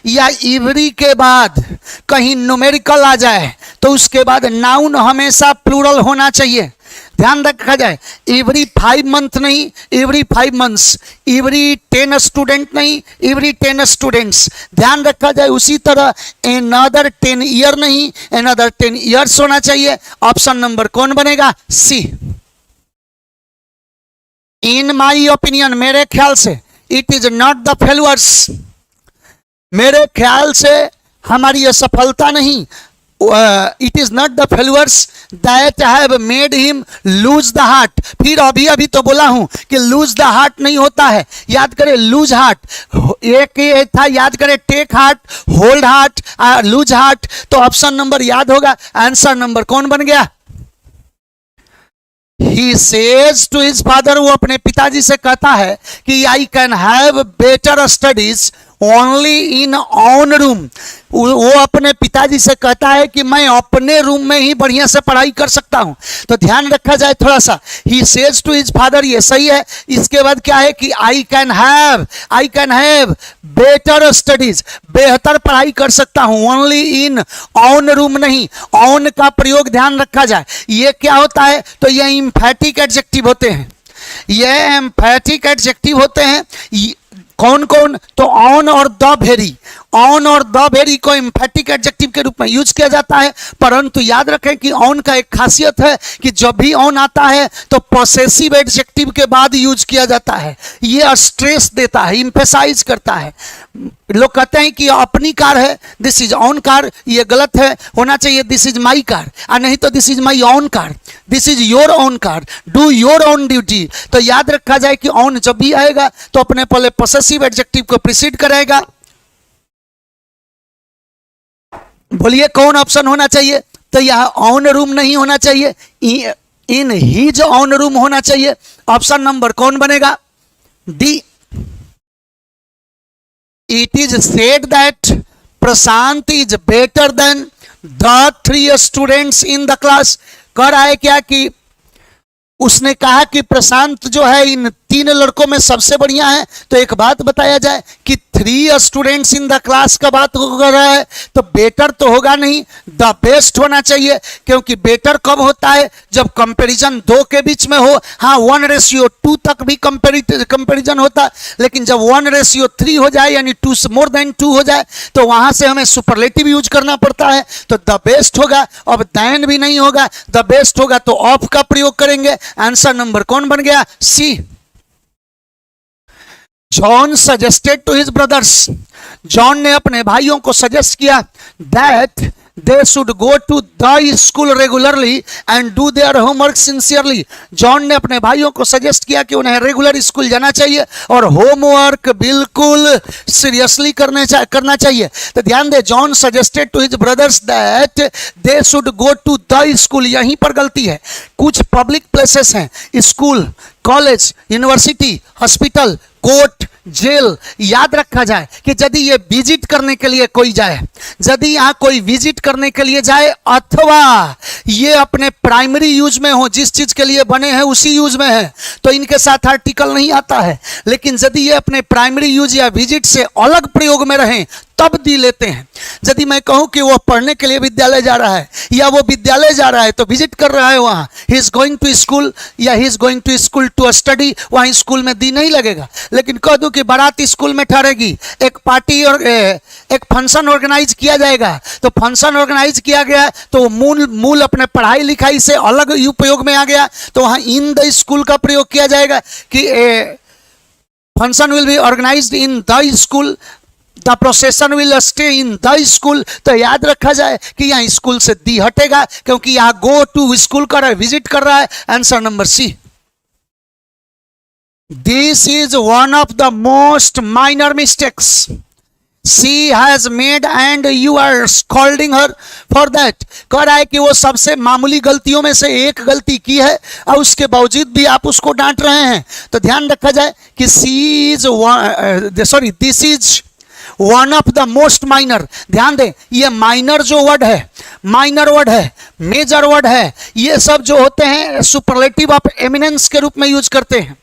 या इवरी के बाद कहीं न्यूमेरिकल आ जाए तो उसके बाद नाउन हमेशा प्लूरल होना चाहिए. ध्यान रखा जाए, एवरी 5 मंथ नहीं, एवरी 5 मंथ्स, एवरी 10 स्टूडेंट नहीं, एवरी 10 स्टूडेंट्स. ध्यान रखा जाए. उसी तरह another 10 ईयर नहीं, another 10 ईयर्स होना चाहिए. ऑप्शन नंबर कौन बनेगा? सी. इन माई ओपिनियन, मेरे ख्याल से, it is not the failures, मेरे ख्याल से हमारी असफलता नहीं, it is not the failures that have made him lose the heart. फिर अभी अभी तो बोला हूं कि लूज द हार्ट नहीं होता है, याद करें लूज हार्ट, एक ये था, याद करें take heart, hold heart, lose heart. तो ऑप्शन नंबर याद होगा, आंसर नंबर कौन बन गया? He says to his father, वो अपने पिताजी से कहता है कि I can have better studies only in own room। वो अपने पिताजी से कहता है कि मैं अपने रूम में ही बढ़िया से पढ़ाई कर सकता हूं। तो ध्यान रखा जाए थोड़ा सा, he says to his father, ये सही है। इसके बाद क्या है कि I can have better studies, बेहतर पढ़ाई कर सकता हूं, only in own room नहीं, own का प्रयोग ध्यान रखा जाए। ये क्या होता है? तो ये एम्फैटिक एडजेक्टिव होते हैं, ये एम्फैटिक एडजेक्टिव होते हैं। कौन कौन? तो ऑन और द वेरी, ऑन और द वेरी को एम्फैटिक एडजेक्टिव के रूप में यूज किया जाता है। परंतु याद रखें कि ऑन का एक खासियत है कि जब भी ऑन आता है तो पॉसेसिव एडजेक्टिव के बाद यूज किया जाता है। ये स्ट्रेस देता है, इंफेसाइज करता है। लोग कहते हैं कि अपनी कार है, दिस इज ऑन कार, ये गलत है, होना चाहिए दिस इज माई कार, और नहीं तो this is my on car, this is your on car, do your on duty. तो याद रखा जाए कि ऑन जब भी आएगा तो अपने पहले पॉसेसिव एडजेक्टिव को प्रीसीड करेगा। बोलिए कौन ऑप्शन होना चाहिए? तो यह ऑन रूम नहीं होना चाहिए, इन हिज ऑन रूम होना चाहिए। ऑप्शन नंबर कौन बनेगा? D. It is said that Prashant is better than the 3 students in the class। कह रहा है क्या कि उसने कहा कि प्रशांत जो है इन 3 लड़कों में सबसे बढ़िया है। तो एक बात बताया जाए कि 3 स्टूडेंट्स इन द क्लास का बात हो रहा है, तो बेटर तो होगा नहीं, द बेस्ट होना चाहिए। क्योंकि बेटर कब होता है? जब कंपैरिजन 2 के बीच में हो। हाँ, 1:2 तक भी कंपैरिजन होता है, लेकिन जब 1:3 हो जाए यानी 2 मोर देन 2 हो जाए तो वहां से हमें सुपरलेटिव यूज करना पड़ता है। तो द बेस्ट होगा, अब दैन भी नहीं होगा, द बेस्ट होगा तो ऑफ का प्रयोग करेंगे। आंसर नंबर कौन बन गया? C. John suggested to his brothers, John ने अपने भाइयों को सजेस्ट किया that they should go to the school regularly and do their homework sincerely। John ने अपने भाइयों को सजेस्ट किया कि उन्हें रेगुलर स्कूल जाना चाहिए और होमवर्क बिल्कुल सीरियसली करना चाहिए। तो ध्यान दे, John suggested to his brothers that they should go to the school, यहीं पर गलती है। कुछ पब्लिक प्लेसेस हैं, school, college, university, hospital, court, jail. याद रखा जाए कि यदि ये विजिट करने के लिए कोई जाए, यदि यहाँ कोई विजिट करने के लिए जाए अथवा ये अपने प्राइमरी यूज में हो, जिस चीज के लिए बने हैं उसी यूज में है, तो इनके साथ आर्टिकल नहीं आता है। लेकिन यदि ये अपने प्राइमरी यूज या विजिट से अलग प्रयोग में रहें तब दी लेते हैं। यदि मैं कहूं कि वो पढ़ने के लिए विद्यालय जा रहा है या वो विद्यालय जा रहा है तो विजिट कर रहा है वहां, he is going to school या he is going to school to study, वहां स्कूल में दी नहीं लगेगा। लेकिन कह दूं कि बारात स्कूल में ठहरेगी, एक पार्टी और एक फंक्शन ऑर्गेनाइज किया जाएगा, तो फंक्शन ऑर्गेनाइज किया गया तो मूल अपने पढ़ाई लिखाई से अलग उपयोग में आ गया, तो वहां इन द स्कूल का प्रयोग किया जाएगा कि function will be organised in the school, the procession will stay in the school. तो याद रखा जाए कि यहाँ स्कूल से दी हटेगा क्योंकि यहाँ गो टू स्कूल कर रहा है, विजिट कर रहा है। Answer number C. This is one of the most minor mistakes she has made and you are scolding her for that। कह रहा है कि वो सबसे मामूली गलतियों में से एक गलती की है और उसके बावजूद भी आप उसको डांट रहे हैं। तो ध्यान रखा जाए कि this is one of the most minor. ध्यान दें, ये माइनर जो वर्ड है, माइनर वर्ड है, मेजर वर्ड है, ये सब जो होते हैं सुपरलेटिव ऑफ एमिनेंस के रूप में यूज करते हैं।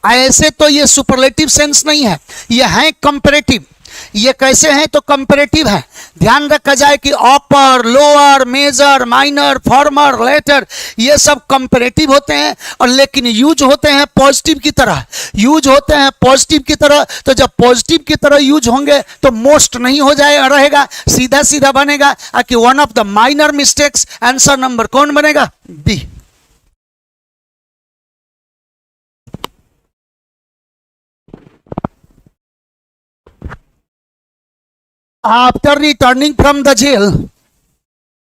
ऐसे तो ये सुपरलेटिव सेंस नहीं है, ये है कंपैरेटिव। ये कैसे हैं? तो कंपैरेटिव है। ध्यान रखा जाए कि upper, lower, major, minor, former, latter, ये सब कंपैरेटिव होते हैं और लेकिन यूज होते हैं पॉजिटिव की तरह, यूज होते हैं पॉजिटिव की तरह। तो जब पॉजिटिव की तरह यूज होंगे तो मोस्ट नहीं हो जाए रहेगा, सीधा सीधा बनेगा कि one of the minor mistakes. Answer number कौन बनेगा? B. After returning from the jail,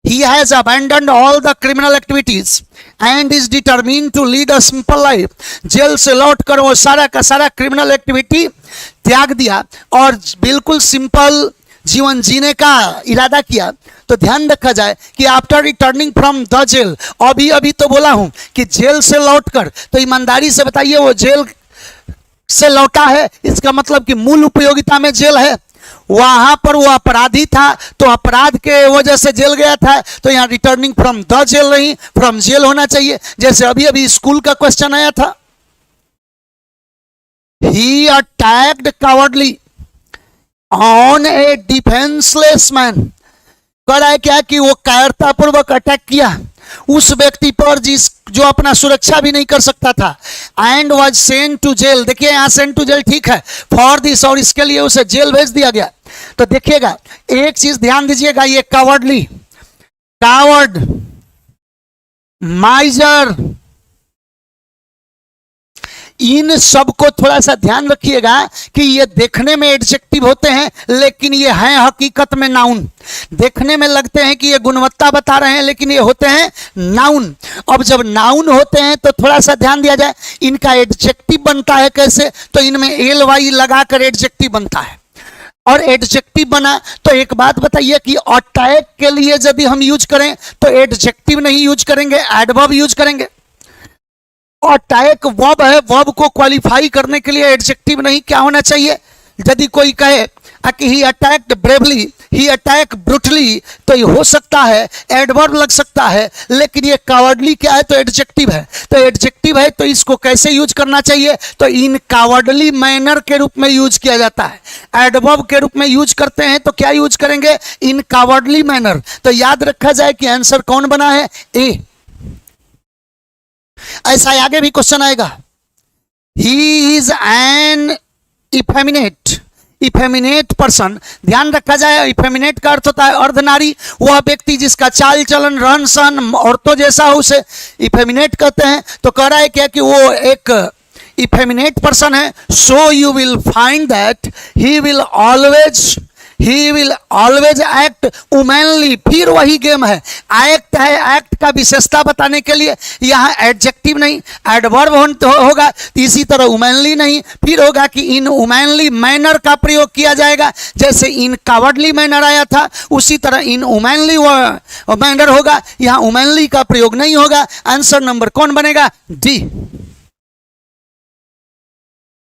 He has abandoned all the criminal activities and is determined to lead a simple life. Jail से लौटकर वो सारा का सारा क्रिमिनल एक्टिविटी त्याग दिया और बिल्कुल सिंपल जीवन जीने का इरादा किया। तो ध्यान रखा जाए कि after returning from the jail, अभी अभी तो बोला हूं कि जेल से लौटकर, तो ईमानदारी से बताइए वो जेल से लौटा है, इसका मतलब कि मूल उपयोगिता में जेल है। वहां पर वो अपराधी था तो अपराध के वजह से जेल गया था, तो यहां रिटर्निंग फ्रॉम द जेल नहीं, फ्रॉम जेल होना चाहिए। जैसे अभी अभी स्कूल का क्वेश्चन आया था, he attacked cowardly on a defenceless man. कह रहा है क्या कि वो कायरतापूर्वक अटैक किया उस व्यक्ति पर जिस जो अपना सुरक्षा भी नहीं कर सकता था। And was sent to jail, देखिए यहां सेंट टू जेल ठीक है, फॉर दिस, और इसके लिए उसे जेल भेज दिया गया। तो देखिएगा एक चीज ध्यान दीजिएगा, ये कावर्डली, कावर्ड, माइजर, इन सबको थोड़ा सा ध्यान रखिएगा कि ये देखने में एडजेक्टिव होते हैं लेकिन ये हैं हकीकत में नाउन। देखने में लगते हैं कि ये गुणवत्ता बता रहे हैं लेकिन ये होते हैं नाउन। अब जब नाउन होते हैं तो थोड़ा सा ध्यान दिया जाए, इनका एडजेक्टिव बनता है कैसे, तो इनमें एल वाई लगाकर एडजेक्टिव बनता है। और एडजेक्टिव बना तो एक बात बताइए कि अटैक के लिए यदि हम यूज करें तो एडजेक्टिव नहीं यूज करेंगे, एडवर्ब यूज करेंगे। अटैक वर्ब है, वर्ब को क्वालिफाई करने के लिए एडजेक्टिव नहीं, क्या होना चाहिए। यदि कोई कहे कि ही अटैक्ड ब्रेवली, ही अटैक ब्रूटली, तो ये हो सकता है एडवर्ब लग सकता है, लेकिन ये कावर्डली क्या है, तो एडजेक्टिव है। तो एडजेक्टिव है तो इसको कैसे यूज करना चाहिए, तो इन कावर्डली मैनर के रूप में यूज किया जाता है। एडवर्ब के रूप में यूज करते हैं तो क्या यूज करेंगे, इन कावर्डली मैनर। तो याद रखा जाए कि आंसर कौन बना है, ए। ऐसा आगे भी क्वेश्चन आएगा, ही इज एन इफेमिनेट, इफेमिनेट पर्सन। ध्यान रखा जाए इफेमिनेट का अर्थ होता है अर्धनारी, वह व्यक्ति जिसका चाल चलन रहन सहन औरतों जैसा हो उसे इफेमिनेट कहते हैं। तो कह रहा है क्या कि वो एक इफेमिनेट पर्सन है। So you will find that he will always act womanly, फिर वही गेम है, एक्ट है, एक्ट का विशेषता बताने के लिए यहाँ एडजेक्टिव नहीं एडवर्ब होगा, इसी तरह वुमेनली नहीं, फिर होगा कि इन वुमेनली मैनर का प्रयोग किया जाएगा। जैसे इन कावर्डली मैनर आया था उसी तरह इन वुमेनली मैनर होगा, यहाँ वुमेनली का प्रयोग नहीं होगा। आंसर नंबर कौन बनेगा, D.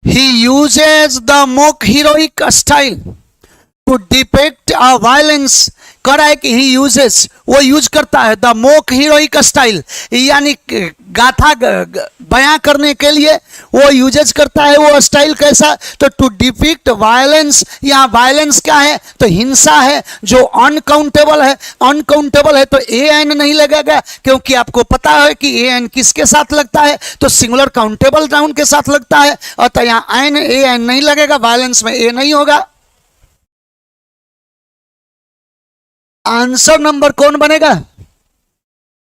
He uses the mock heroic style to depict a violence. कह रहा है कि ही यूजेस, वो यूज करता है द मोक हीरोइक स्टाइल, यानी गाथा बयां करने के लिए वो यूजेस करता है। वो स्टाइल कैसा, तो टू डिपिक्ट वायलेंस, यहाँ वायलेंस क्या है, तो हिंसा है जो अनकाउंटेबल है। अनकाउंटेबल है तो ए एन नहीं लगेगा, क्योंकि आपको पता है कि ए एन किसके साथ लगता है, तो सिंगुलर काउंटेबल नाउन के साथ लगता है, और तो यहाँ एन ए एन नहीं लगेगा, वायलेंस में ए नहीं होगा। आंसर नंबर कौन बनेगा,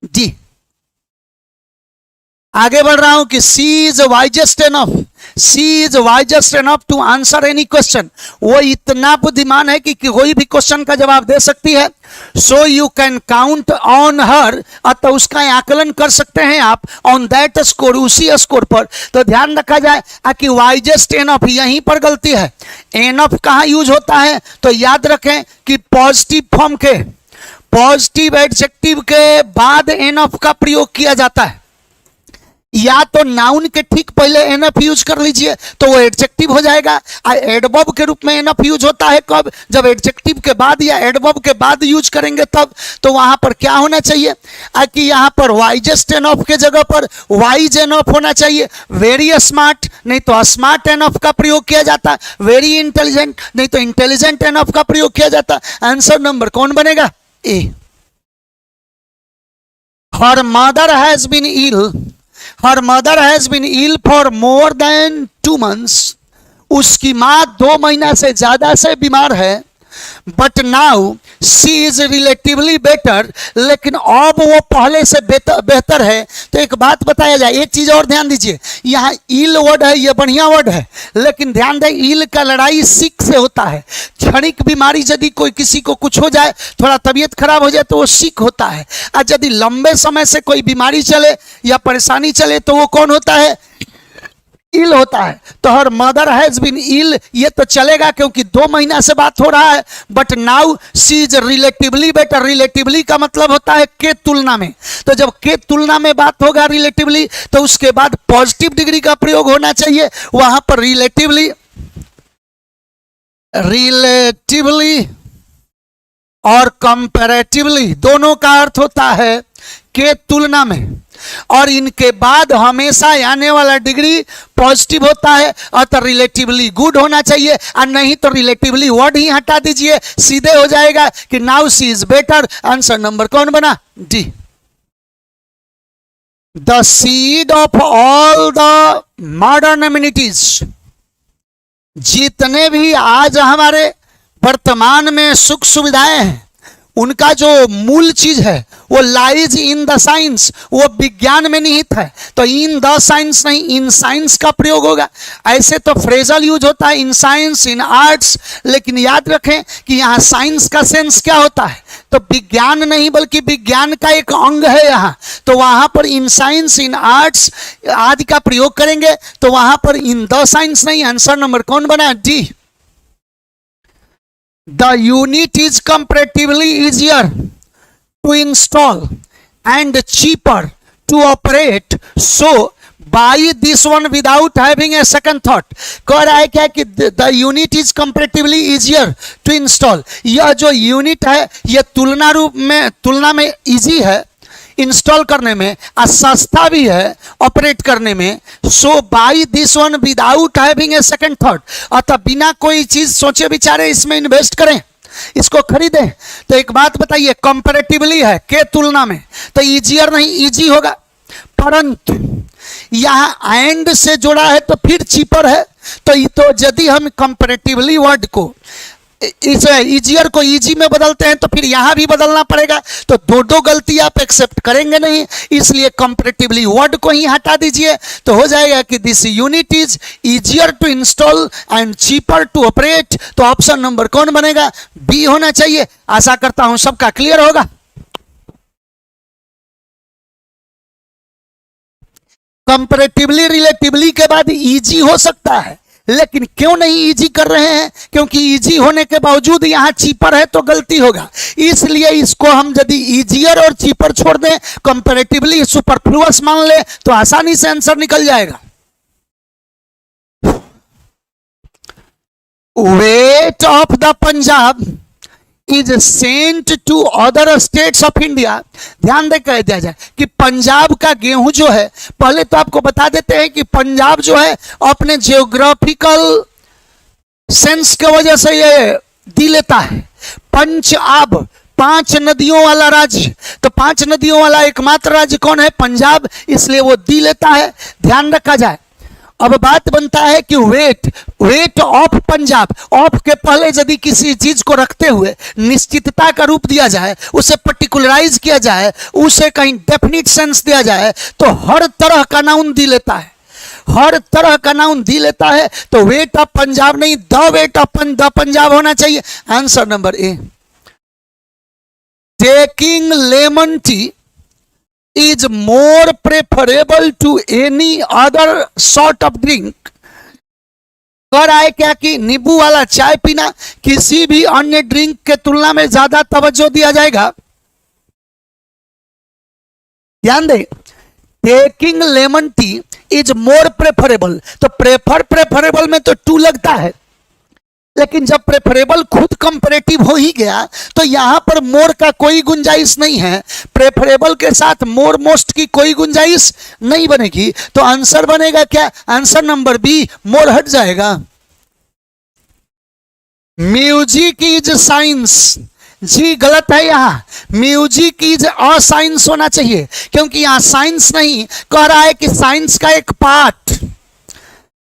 जी। आगे बढ़ रहा हूं कि she is wisest enough, she is wisest enough to answer any question. वो इतना बुद्धिमान है कि कोई भी क्वेश्चन का जवाब दे सकती है। So you can count on her, अतः उसका आकलन कर सकते हैं आप ऑन दैट स्कोर, उसी स्कोर पर। तो ध्यान रखा जाए कि वाइजेस्ट एनफ, यहीं पर गलती है। एनफ कहाँ यूज होता है, तो याद रखें कि पॉजिटिव फॉर्म के, पॉजिटिव एडजेक्टिव के बाद एनफ का प्रयोग किया जाता है। या तो नाउन के ठीक पहले एनफ यूज कर लीजिए तो वो एडजेक्टिव हो जाएगा। एडवर्ब के रूप में एनफ यूज होता है कब, जब एडजेक्टिव के बाद या एडवर्ब के बाद यूज करेंगे तब। तो वहां पर क्या होना चाहिए कि यहां पर वाइजेस्ट एनफ के जगह पर वाइज एनफ होना चाहिए। वेरी स्मार्ट नहीं तो स्मार्ट एनफ का प्रयोग किया जाता, वेरी इंटेलिजेंट नहीं तो इंटेलिजेंट एनफ का प्रयोग किया जाता। आंसर नंबर कौन बनेगा, A. Her mother has been ill, Her mother has been ill for more than 2 months. उसकी माँ 2 महीना से ज्यादा से बीमार है। But now she is relatively better, लेकिन अब वो पहले से बेहतर है। तो एक बात बताया जाए, एक चीज और ध्यान दीजिए, यहाँ इल वर्ड है, ये बढ़िया वर्ड है, लेकिन ध्यान दें इल का लड़ाई सिक से होता है। क्षणिक बीमारी यदि कोई किसी को कुछ हो जाए, थोड़ा तबीयत खराब हो जाए तो वो सिक होता है, और यदि लंबे समय से कोई बीमारी चले या परेशानी चले तो वो कौन होता है? इल होता है। तो her mother has been ill, ये तो चलेगा क्योंकि 2 महीना से बात हो रहा है। But now she is relatively better, relatively का मतलब होता है के तुलना में। तो जब के तुलना में बात होगा रिलेटिवली, तो उसके बाद पॉजिटिव डिग्री का प्रयोग होना चाहिए। वहां पर रिलेटिवली और कंपैरेटिवली दोनों का अर्थ होता है के तुलना में, और इनके बाद हमेशा आने वाला डिग्री पॉजिटिव होता है, अतः रिलेटिवली गुड होना चाहिए, और नहीं तो रिलेटिवली वर्ड ही हटा दीजिए, सीधे हो जाएगा कि now she is better. Answer number कौन बना? D. The seed of all the modern amenities, जितने भी आज हमारे वर्तमान में सुख सुविधाएं हैं, उनका जो मूल चीज है वो लाइज इन द साइंस, वो विज्ञान में निहित है। तो इन द साइंस नहीं, इन साइंस का प्रयोग होगा। ऐसे तो फ्रेजल यूज होता है इन साइंस, इन आर्ट्स, लेकिन याद रखें कि यहाँ साइंस का सेंस क्या होता है? तो विज्ञान नहीं बल्कि विज्ञान का एक अंग है यहाँ। तो वहां पर इन साइंस, इन आर्ट्स आदि का प्रयोग करेंगे, तो वहां पर इन द साइंस नहीं। आंसर नंबर कौन बना? D. The unit is comparatively easier to install and cheaper to operate, so buy this one without having a second thought। कह रहा है क्या कि the unit is comparatively easier to install, यह जो यूनिट है यह तुलना में इजी है इंस्टॉल करने में, और सस्ता भी है ऑपरेट करने में। So by this one without having a second thought, अतः बिना कोई चीज सोचे विचारे इसमें इन्वेस्ट करें, इसको खरीदें। तो एक बात बताइए, कंपैरेटिवली है के तुलना में, तो इजियर नहीं इजी होगा, परंतु यहां एंड से जोड़ा है तो फिर चीपर है। तो यदि हम कंपैरेटिवली वर्ड को इस इजियर को इजी में बदलते हैं तो फिर यहां भी बदलना पड़ेगा, तो दो गलती आप एक्सेप्ट करेंगे नहीं, इसलिए कंपैरेटिवली वर्ड को ही हटा दीजिए। तो हो जाएगा कि this unit is easier to install and cheaper to operate. तो ऑप्शन नंबर कौन बनेगा? बी होना चाहिए। आशा करता हूं सबका क्लियर होगा। कंपैरेटिवली रिलेटिवली के बाद इजी हो सकता है, लेकिन क्यों नहीं इजी कर रहे हैं? क्योंकि इजी होने के बावजूद यहां चीपर है तो गलती होगा, इसलिए इसको हम यदि इजियर और चीपर छोड़ दें, कंपैरेटिवली सुपरफ्लुअस मान ले, तो आसानी से आंसर निकल जाएगा। Wheat of the Punjab is sent to other states of India. ध्यान दे कह दिया जाए कि पंजाब का गेहूं जो है, पहले तो आपको बता देते हैं कि पंजाब जो है अपने जियोग्राफिकल सेंस के वजह से ये दी लेता है। पंजाब 5 नदियों वाला राज्य, तो 5 नदियों वाला एकमात्र राज्य कौन है? पंजाब, इसलिए वो दी लेता है, ध्यान रखा जाए। अब बात बनता है कि वेट ऑफ पंजाब, ऑफ के पहले यदि किसी चीज को रखते हुए निश्चितता का रूप दिया जाए, उसे पर्टिकुलराइज किया जाए, उसे कहीं डेफिनिट सेंस दिया जाए, तो हर तरह का नाउन दी लेता है, हर तरह का नाउन दी लेता है। तो वेट ऑफ पंजाब नहीं, the wait of the Punjab होना चाहिए। Answer number A. Taking lemon T is more preferable to any other sort of drink। कह रहा है क्या कि नींबू वाला चाय पीना किसी भी अन्य ड्रिंक के तुलना में ज्यादा तवज्जो दिया जाएगा। ध्यान दे, taking lemon tea is more preferable, तो प्रेफरेबल में तो टू लगता है, लेकिन जब प्रेफरेबल खुद कंपैरेटिव हो ही गया तो यहां पर मोर का कोई गुंजाइश नहीं है, प्रेफरेबल के साथ मोर मोस्ट की कोई गुंजाइश नहीं बनेगी। तो आंसर बनेगा क्या? आंसर नंबर बी, मोर हट जाएगा। म्यूजिक इज साइंस, जी गलत है, यहां म्यूजिक इज अ साइंस होना चाहिए, क्योंकि यहां साइंस नहीं, कह रहा है कि साइंस का एक पार्ट,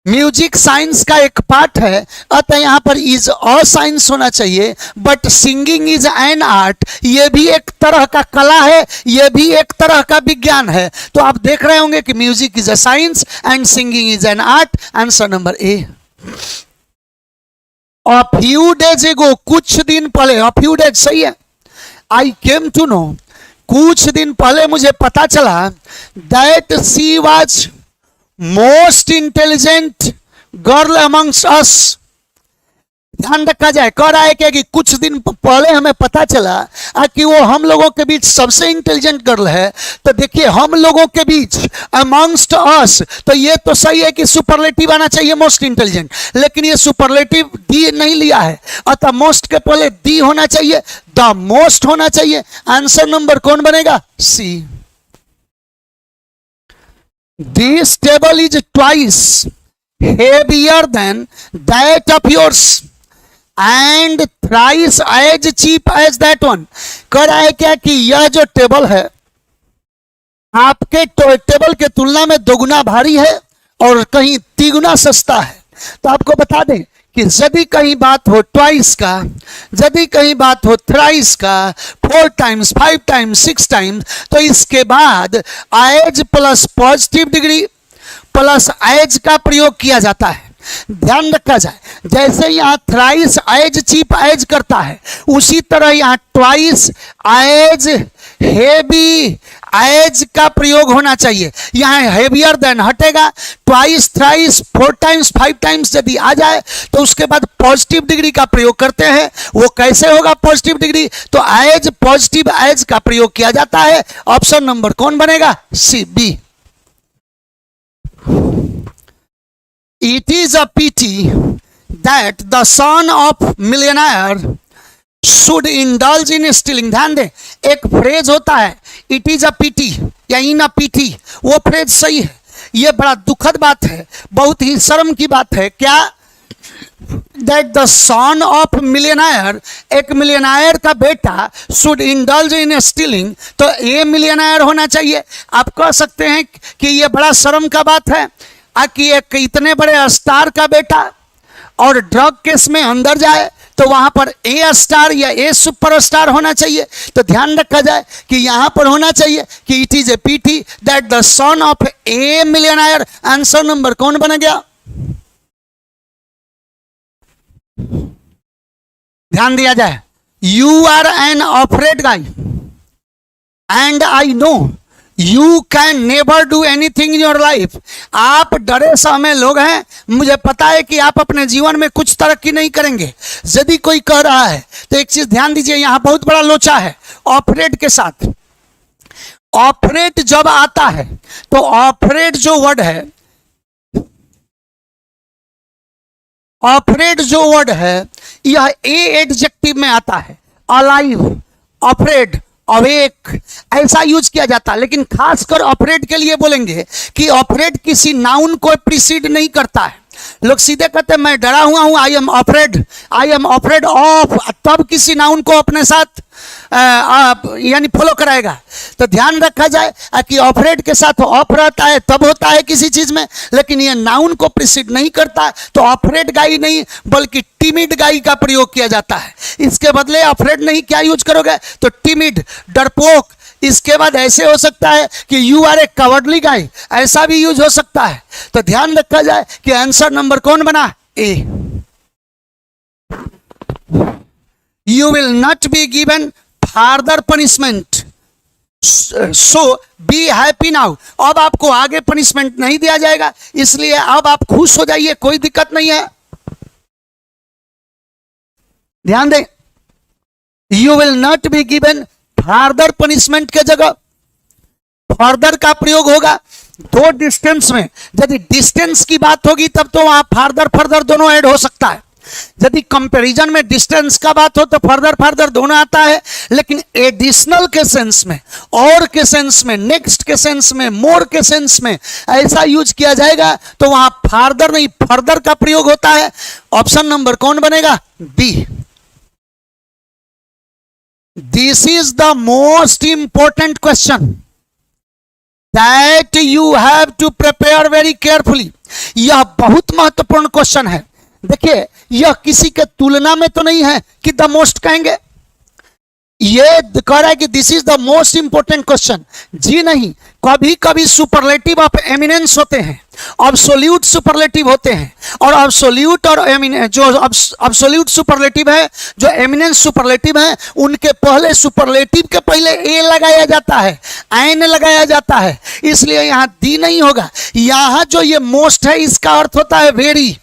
म्यूजिक साइंस का एक पार्ट है, अतः यहाँ पर इज और साइंस होना चाहिए, but singing is an art, ये भी एक तरह का कला है, ये भी एक तरह का विज्ञान है। तो आप देख रहे होंगे कि music is a science and singing is an art. Answer number A. A few days एगो, कुछ दिन पहले, अ फ्यू डेज सही है, आई केम टू नो, कुछ दिन पहले मुझे पता चला, that she was most intelligent girl amongst us. ध्यान रखा जाए, कह रहा है कि कुछ दिन पहले हमें पता चला कि वो हम लोगों के बीच सबसे इंटेलिजेंट गर्ल है। तो देखिए, हम लोगों के बीच, अमंग्स्ट अस, तो ये तो सही है कि सुपरलेटिव आना चाहिए मोस्ट इंटेलिजेंट, लेकिन ये सुपरलेटिव दी नहीं लिया है, अतः मोस्ट के पहले दी होना चाहिए, द मोस्ट होना चाहिए। आंसर नंबर कौन बनेगा? सी। This table is twice heavier than that of yours and thrice as cheap as that one। कह रहा है क्या कि यह जो टेबल है आपके टेबल के तुलना में दोगुना भारी है और कहीं तिगुना सस्ता है। तो आपको बता दें कि यदि कहीं बात हो ट्वाइस का, यदि कहीं बात हो थ्राइस का, 4 टाइम्स, 5 टाइम्स, 6 टाइम्स, तो इसके बाद as plus positive degree plus as का प्रयोग किया जाता है। ध्यान रखा जाए, जैसे यहाँ थ्राइस एज चीप एज करता है, उसी तरह यहाँ ट्वाइस एज हेवी एज का प्रयोग होना चाहिए। यहाँ हेवियर देन हटेगा, ट्वाइस, थ्राइस, 4 टाइम्स, 5 टाइम्स यदि आ जाए तो उसके बाद पॉजिटिव डिग्री का प्रयोग करते हैं। वो कैसे होगा पॉजिटिव डिग्री? तो एज, पॉजिटिव एज का प्रयोग किया जाता है। ऑप्शन नंबर कौन बनेगा? सी, B. It is a pity that the son of millionaire should indulge in stealing। ध्यान दें, एक फ्रेज होता है इट इज अ पीटी या इन अ पीटी, वो फ्रेज सही है। ये बड़ा दुखद बात है, बहुत ही शर्म की बात है। क्या? दैट द सन ऑफ मिलियनायर, एक मिलियनायर का बेटा, शुड इंडल्ज इन स्टीलिंग, तो ये मिलियनायर होना चाहिए। आप कह सकते हैं कि ये बड़ा शर्म का बात है कि एक इतने बड़े स्टार का बेटा और ड्रग केस में अंदर जाए, तो वहां पर ए स्टार या ए सुपर स्टार होना चाहिए। तो ध्यान रखा जाए कि यहां पर होना चाहिए कि it is a pity that the son of a millionaire. Answer number कौन बन गया? ध्यान दिया जाए, you are an afraid guy and I know you can never do anything in your life. आप डरे सहमे लोग हैं, मुझे पता है कि आप अपने जीवन में कुछ तरक्की नहीं करेंगे। यदि कोई कह रहा है तो एक चीज ध्यान दीजिए, यहां बहुत बड़ा लोचा है ऑपरेट के साथ। ऑपरेट जब आता है तो ऑपरेट जो वर्ड है, ऑपरेट जो वर्ड है यह ए एडजेक्टिव में आता है। अलाइव, ऑपरेट, अवेक, ऐसा यूज किया जाता है। लेकिन खासकर ऑपरेट के लिए बोलेंगे कि ऑपरेट किसी नाउन को प्रीसीड नहीं करता है। लोग सीधे कहते हैं मैं डरा हुआ हूं, आई एम ऑफरेड ऑफ, तब किसी नाउन को अपने साथ यानी फॉलो कराएगा। तो ध्यान रखा जाए कि ऑफरेड के साथ ऑफ रहता है तब होता है किसी चीज में, लेकिन ये नाउन को प्रीसीड नहीं करता। तो ऑफरेड गाई नहीं बल्कि टिमिड गाई का प्रयोग किया जाता है। इसके बदले ऑफरेड नहीं क्या यूज करोगे? तो टिमिड, डरपोक। इसके बाद ऐसे हो सकता है कि यू आर ए कवर्डली गाय, ऐसा भी यूज हो सकता है। तो ध्यान रखा जाए कि आंसर नंबर कौन बना? A. You will not be given further punishment, so be happy now. अब आपको आगे पनिशमेंट नहीं दिया जाएगा, इसलिए अब आप खुश हो जाइए, कोई दिक्कत नहीं है। ध्यान दें, you will not be given further punishment के जगह फर्दर का प्रयोग होगा। दो डिस्टेंस में यदि डिस्टेंस की बात होगी तब तो वहां फार्दर फर्दर दोनों ऐड हो सकता है। यदि कंपैरिजन में डिस्टेंस का बात हो तो फर्दर फर्दर दोनों आता है। लेकिन एडिशनल के सेंस में, और के सेंस में, नेक्स्ट के सेंस में, मोर के सेंस में ऐसा यूज किया जाएगा तो वहां फार्दर नहीं फर्दर का प्रयोग होता है। ऑप्शन नंबर कौन बनेगा? B. This is the most important question that you have to prepare very carefully. यह बहुत महत्वपूर्ण क्वेश्चन है। देखिए, यह किसी के तुलना में तो नहीं है कि द मोस्ट कहेंगे, ये कह रहा है कि this is the most important question. जी नहीं, कभी कभी सुपरलेटिव ऑफ एमिनेंस होते हैं, अब्सोल्यूट सुपरलेटिव होते हैं, और अब्सोल्यूट और जो अब्सोल्यूट सुपरलेटिव है, जो एमिनेंस सुपरलेटिव है, उनके पहले सुपरलेटिव के पहले ए लगाया जाता है, एन लगाया जाता है, इसलिए यहां दी नहीं होगा। यहां जो ये मोस्ट है इसका अर्थ होता है वेरी,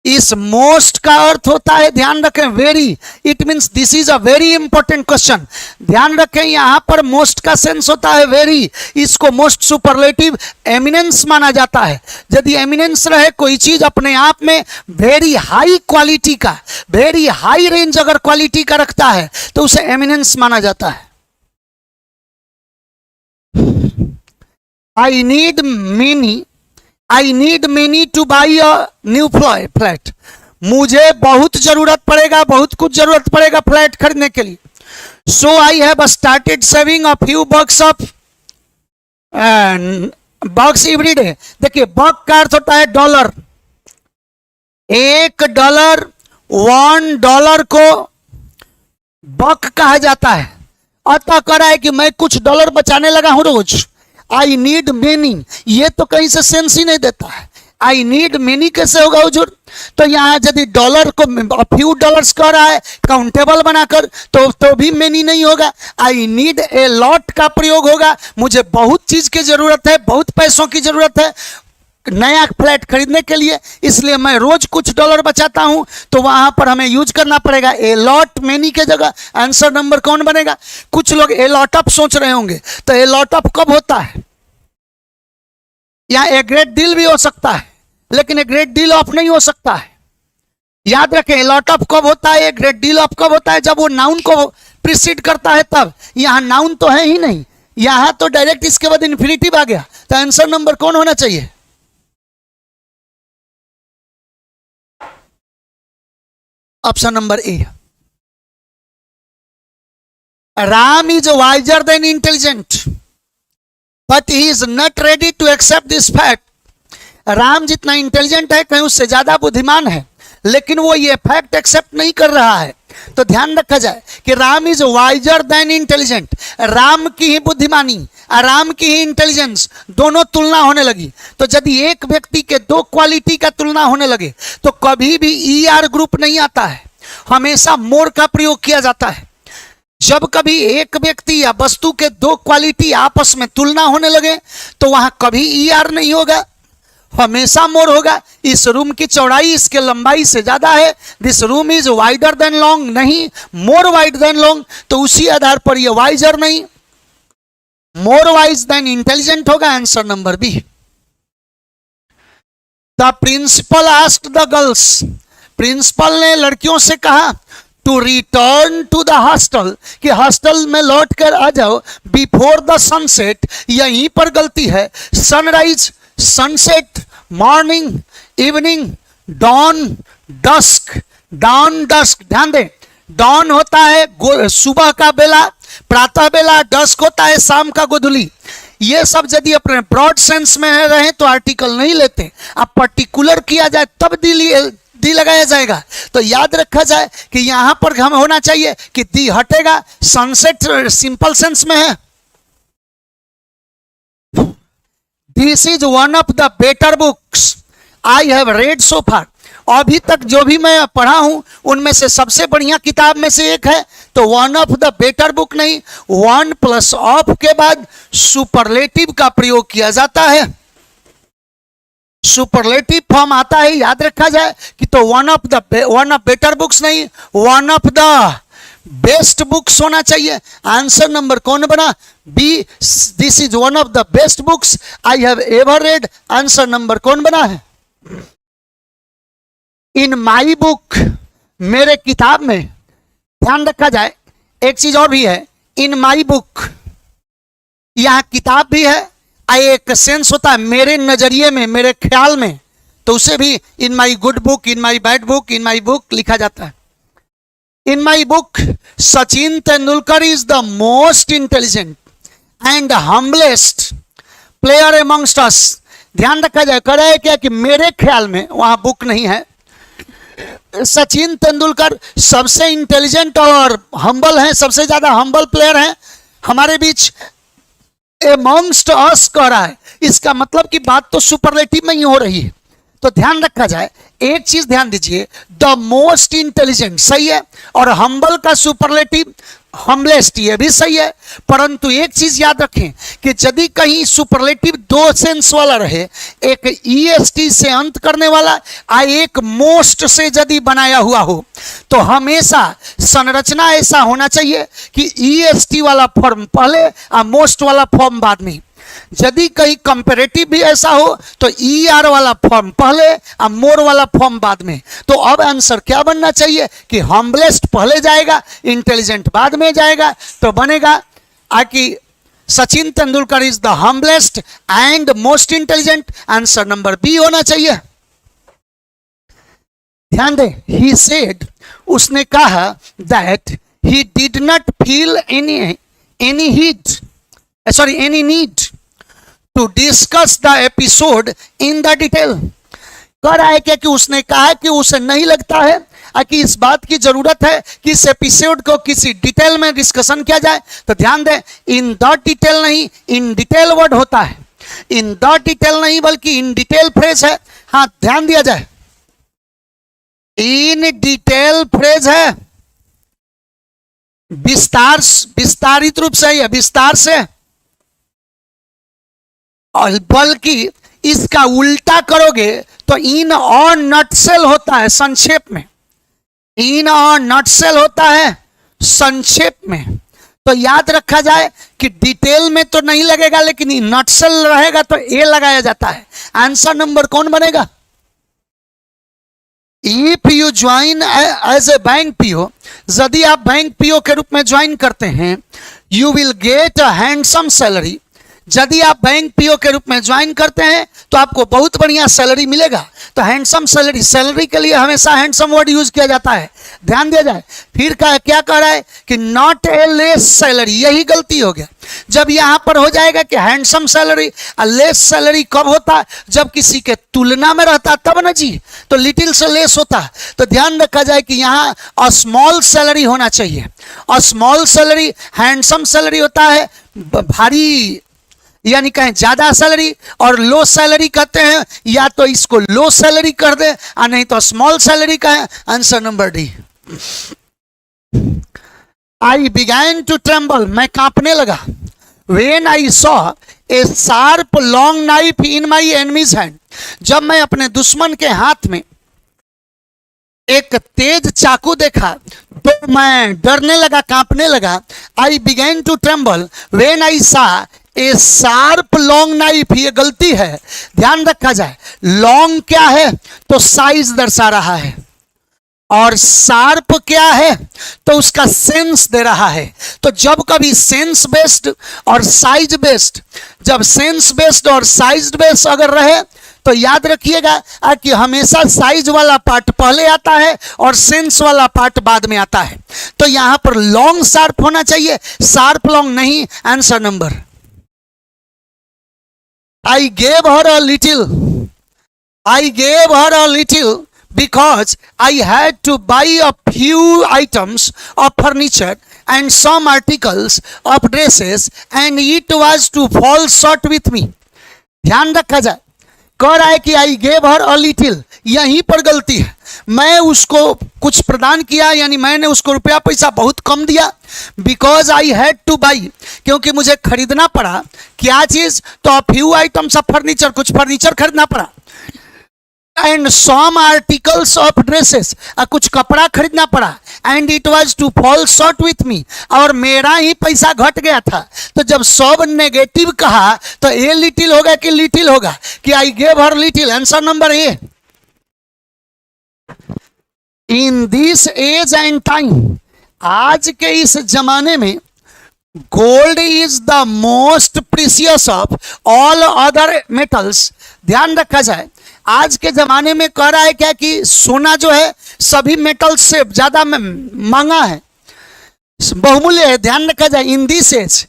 इस मोस्ट का अर्थ होता है, ध्यान रखें, very. It means this is a very important question. ध्यान रखें, यहां पर मोस्ट का सेंस होता है वेरी। इसको मोस्ट सुपरलेटिव एमिनेंस माना जाता है। यदि एमिनेंस रहे कोई चीज अपने आप में वेरी हाई क्वालिटी का, वेरी हाई रेंज अगर क्वालिटी का रखता है तो उसे एमिनेंस माना जाता है। I need many two by a new flat. मुझे बहुत जरूरत पड़ेगा, बहुत कुछ जरूरत पड़ेगा फ्लैट खरीदने के लिए। So I have started saving a few bucks of bucks every day. देखिए, बक का अर्थ होता है डॉलर। $1, $1 को बक कहा जाता है। अतः कह रहा है कि मैं कुछ डॉलर बचाने लगा हूं रोज। आई नीड मेनी, ये तो कहीं से सेंस ही नहीं देता है। आई नीड मेनी कैसे होगा हुजूर? तो यहां यदि डॉलर को फ्यू डॉलर्स कह रहा है काउंटेबल बनाकर, तो भी मेनी नहीं होगा। आई नीड ए लॉट का प्रयोग होगा। मुझे बहुत चीज की जरूरत है, बहुत पैसों की जरूरत है नया फ्लैट खरीदने के लिए, इसलिए मैं रोज कुछ डॉलर बचाता हूं। तो वहां पर हमें यूज करना पड़ेगा ए लॉट मेनी के जगह। आंसर नंबर कौन बनेगा? कुछ लोग ए लॉट ऑफ सोच रहे होंगे, तो ए लॉट ऑफ कब होता है? या ए ग्रेट डील भी हो सकता है, लेकिन ए ग्रेट डील ऑफ नहीं हो सकता है। याद रखें, ए लॉट ऑफ कब होता है, ए ग्रेट डील ऑफ कब होता है? जब वो नाउन को प्रीसीड करता है तब। यहां नाउन तो है ही नहीं, यहां तो डायरेक्ट इसके बाद इन्फिनिटिव आ गया। तो आंसर नंबर कौन होना चाहिए? Option number A. Ram is wiser than intelligent, but he is not ready to accept this fact. Ram जितना इंटेलिजेंट है कहीं उससे ज्यादा बुद्धिमान है, लेकिन वो ये फैक्ट एक्सेप्ट नहीं कर रहा है। तो ध्यान रखा जाए कि Ram is wiser than intelligent. Ram की ही बुद्धिमानी, राम की ही इंटेलिजेंस, दोनों तुलना होने लगी। तो यदि एक व्यक्ति के दो क्वालिटी का तुलना होने लगे तो कभी भी ER ग्रुप नहीं आता है, हमेशा मोर का प्रयोग किया जाता है। जब कभी एक व्यक्ति या वस्तु के दो क्वालिटी आपस में तुलना होने लगे तो वहां कभी ER नहीं होगा, हमेशा मोर होगा। इस रूम की चौड़ाई इसके लंबाई से ज्यादा है, this room is wider than long, नहीं, मोर वाइड देन लॉन्ग। तो उसी आधार पर यह वाइजर नहीं, मोर वाइज देन इंटेलिजेंट होगा। Answer number B. The principal asked the girls, principal ने लड़कियों से कहा to return to the hostel, कि हॉस्टल में लौट कर आ जाओ बिफोर द सनसेट। यहीं पर गलती है। Sunrise, sunset, morning, evening, dawn, dusk, dawn, dusk. ध्यान दें, डॉन होता है सुबह का बेला, प्रातः बेला, डस्क होता है शाम का गोधूली। ये सब यदि अपने ब्रॉड सेंस में रहे तो आर्टिकल नहीं लेते, अब पर्टिकुलर किया जाए तब दी लगाया जाएगा। तो याद रखा जाए कि यहां पर हम होना चाहिए कि दी हटेगा। सनसेट सिंपल सेंस में है। This is one of the better books I have read so far. अभी तक जो भी मैं पढ़ा हूं उनमें से सबसे बढ़िया किताब में से एक है। तो one of the better book नहीं, वन प्लस ऑफ के बाद सुपरलेटिव का प्रयोग किया जाता है। सुपरलेटिव फॉर्म आता है, याद रखा जाए कि तो वन ऑफ बेटर बुक्स नहीं, one of the best books होना चाहिए। आंसर नंबर कौन बना? B. This is one of the best books I have ever read. Answer number कौन बना है? इन माई बुक, मेरे किताब में। ध्यान रखा जाए एक चीज और भी है, इन माई बुक, यहां किताब भी है, एक सेंस होता है मेरे नजरिए में, मेरे ख्याल में, तो उसे भी in my good book, in my bad book, in my book लिखा जाता है। In my book Sachin Tendulkar is the most intelligent and humblest player amongst us. ध्यान रखा जाए। कह रहा है क्या कि मेरे ख्याल में, वहां बुक नहीं है, सचिन तेंदुलकर सबसे इंटेलिजेंट और हम्बल हैं, सबसे ज्यादा हम्बल प्लेयर हैं हमारे बीच एमंगस्ट अस कह रहा है। इसका मतलब कि बात तो सुपरलेटिव में ही हो रही है। तो ध्यान रखा जाए, एक चीज ध्यान दीजिए, द मोस्ट इंटेलिजेंट सही है, और हम्बल का सुपरलेटिव हम्बलेस्ट, ये भी सही है। परंतु एक चीज याद रखें कि यदि कहीं सुपरलेटिव दो सेंस वाला रहे, एक ईएसटी से अंत करने वाला एक मोस्ट से यदि बनाया हुआ हो, तो हमेशा संरचना ऐसा होना चाहिए कि ईएसटी वाला फॉर्म पहले और मोस्ट वाला फॉर्म बाद में। यदि कहीं कंपैरेटिव भी ऐसा हो तो ई आर वाला फॉर्म पहले और मोर वाला फॉर्म बाद में। तो अब आंसर क्या बनना चाहिए कि हम्बलेस्ट पहले जाएगा, इंटेलिजेंट बाद में जाएगा, तो बनेगा कि Sachin Tendulkar is the humblest and most intelligent. Answer number B होना चाहिए। ध्यान दे, ही सेड, उसने कहा that he did not feel any need to discuss the episode in the detail. कह रहा है क्या कि उसने कहा कि उसे नहीं लगता है कि इस बात की जरूरत है कि इस एपिसोड को किसी डिटेल में डिस्कशन किया जाए। तो ध्यान दें, इन द डिटेल नहीं, इन डिटेल वर्ड होता है। इन द डिटेल नहीं बल्कि इन डिटेल फ्रेज है। हाँ, ध्यान दिया जाए, इन डिटेल फ्रेज है, विस्तारित रूप से है, विस्तार से, और बल्कि इसका उल्टा करोगे तो इन और नटसेल होता है संक्षेप में। इन और नटसेल होता है संक्षेप में। तो याद रखा जाए कि डिटेल में तो नहीं लगेगा, लेकिन नटसेल रहेगा तो ए लगाया जाता है। आंसर नंबर कौन बनेगा? If you join as a bank PO, यदि आप बैंक पीओ के रूप में ज्वाइन करते हैं, you will get a handsome salary. यदि आप बैंक पीओ के रूप में ज्वाइन करते हैं तो आपको बहुत बढ़िया सैलरी मिलेगा। तो हैंडसम सैलरी, सैलरी के लिए हमेशा हैंडसम वर्ड यूज किया जाता है, ध्यान दिया जाए। फिर क्या कह रहा है कि नॉट ए लेस सैलरी, यही गलती हो गया। जब यहां पर हो जाएगा कि हैंडसम सैलरी, लेस सैलरी कब होता है? जब किसी के तुलना में रहता तब ना जी, तो लिटिल से लेस होता है। तो ध्यान रखा जाए कि यहां अ स्मॉल सैलरी होना चाहिए। A small salary, handsome salary होता है भारी, यानी कहें ज्यादा सैलरी, और लो सैलरी कहते हैं, या तो इसको लो सैलरी कर दे और नहीं तो स्मॉल सैलरी कहें। Answer number D. I began to tremble, मैं कांपने लगा। When I saw a sharp long knife in my enemy's hand, जब मैं अपने दुश्मन के हाथ में एक तेज चाकू देखा तो मैं डरने लगा, कांपने लगा। I began to tremble when I saw a sharp long knife, ये गलती है, ध्यान रखा जाए। लॉन्ग क्या है? तो साइज दर्शा रहा है, और शार्प क्या है? तो उसका सेंस दे रहा है। तो जब कभी सेंस बेस्ड और साइज बेस्ड, जब सेंस बेस्ड और साइज बेस्ड अगर रहे तो याद रखिएगा कि हमेशा साइज वाला पार्ट पहले आता है और सेंस वाला पार्ट बाद में आता है। तो यहां पर लॉन्ग शार्प होना चाहिए, शार्प लॉन्ग नहीं। Answer number, I gave her a little because I had to buy a few items of furniture and some articles of dresses and it was to fall short with me. ध्यान रखा जाए, कह रहा है कि I gave her a little, यहीं पर गलती है। मैं उसको कुछ प्रदान किया, यानी मैंने उसको रुपया पैसा बहुत कम दिया। Because I had to buy, क्योंकि मुझे खरीदना पड़ा। क्या चीज? तो फ्यू आइटम्स ऑफ फर्नीचर, कुछ फर्नीचर खरीदना पड़ा। And some articles of dresses, कुछ कपड़ा खरीदना पड़ा। And it was to fall short with me, और मेरा ही पैसा घट गया था। तो जब सब नेगेटिव कहा तो ए लिटिल होगा कि लिटिल होगा कि I gave her little. Answer number A. In this age and time, आज के इस जमाने में gold is the most precious of all other metals. ध्यान रखा जाए, आज के जमाने में कह रहा है क्या कि सोना जो है सभी मेटल्स से ज्यादा महंगा है, बहुमूल्य है। ध्यान रखा जाए, in this age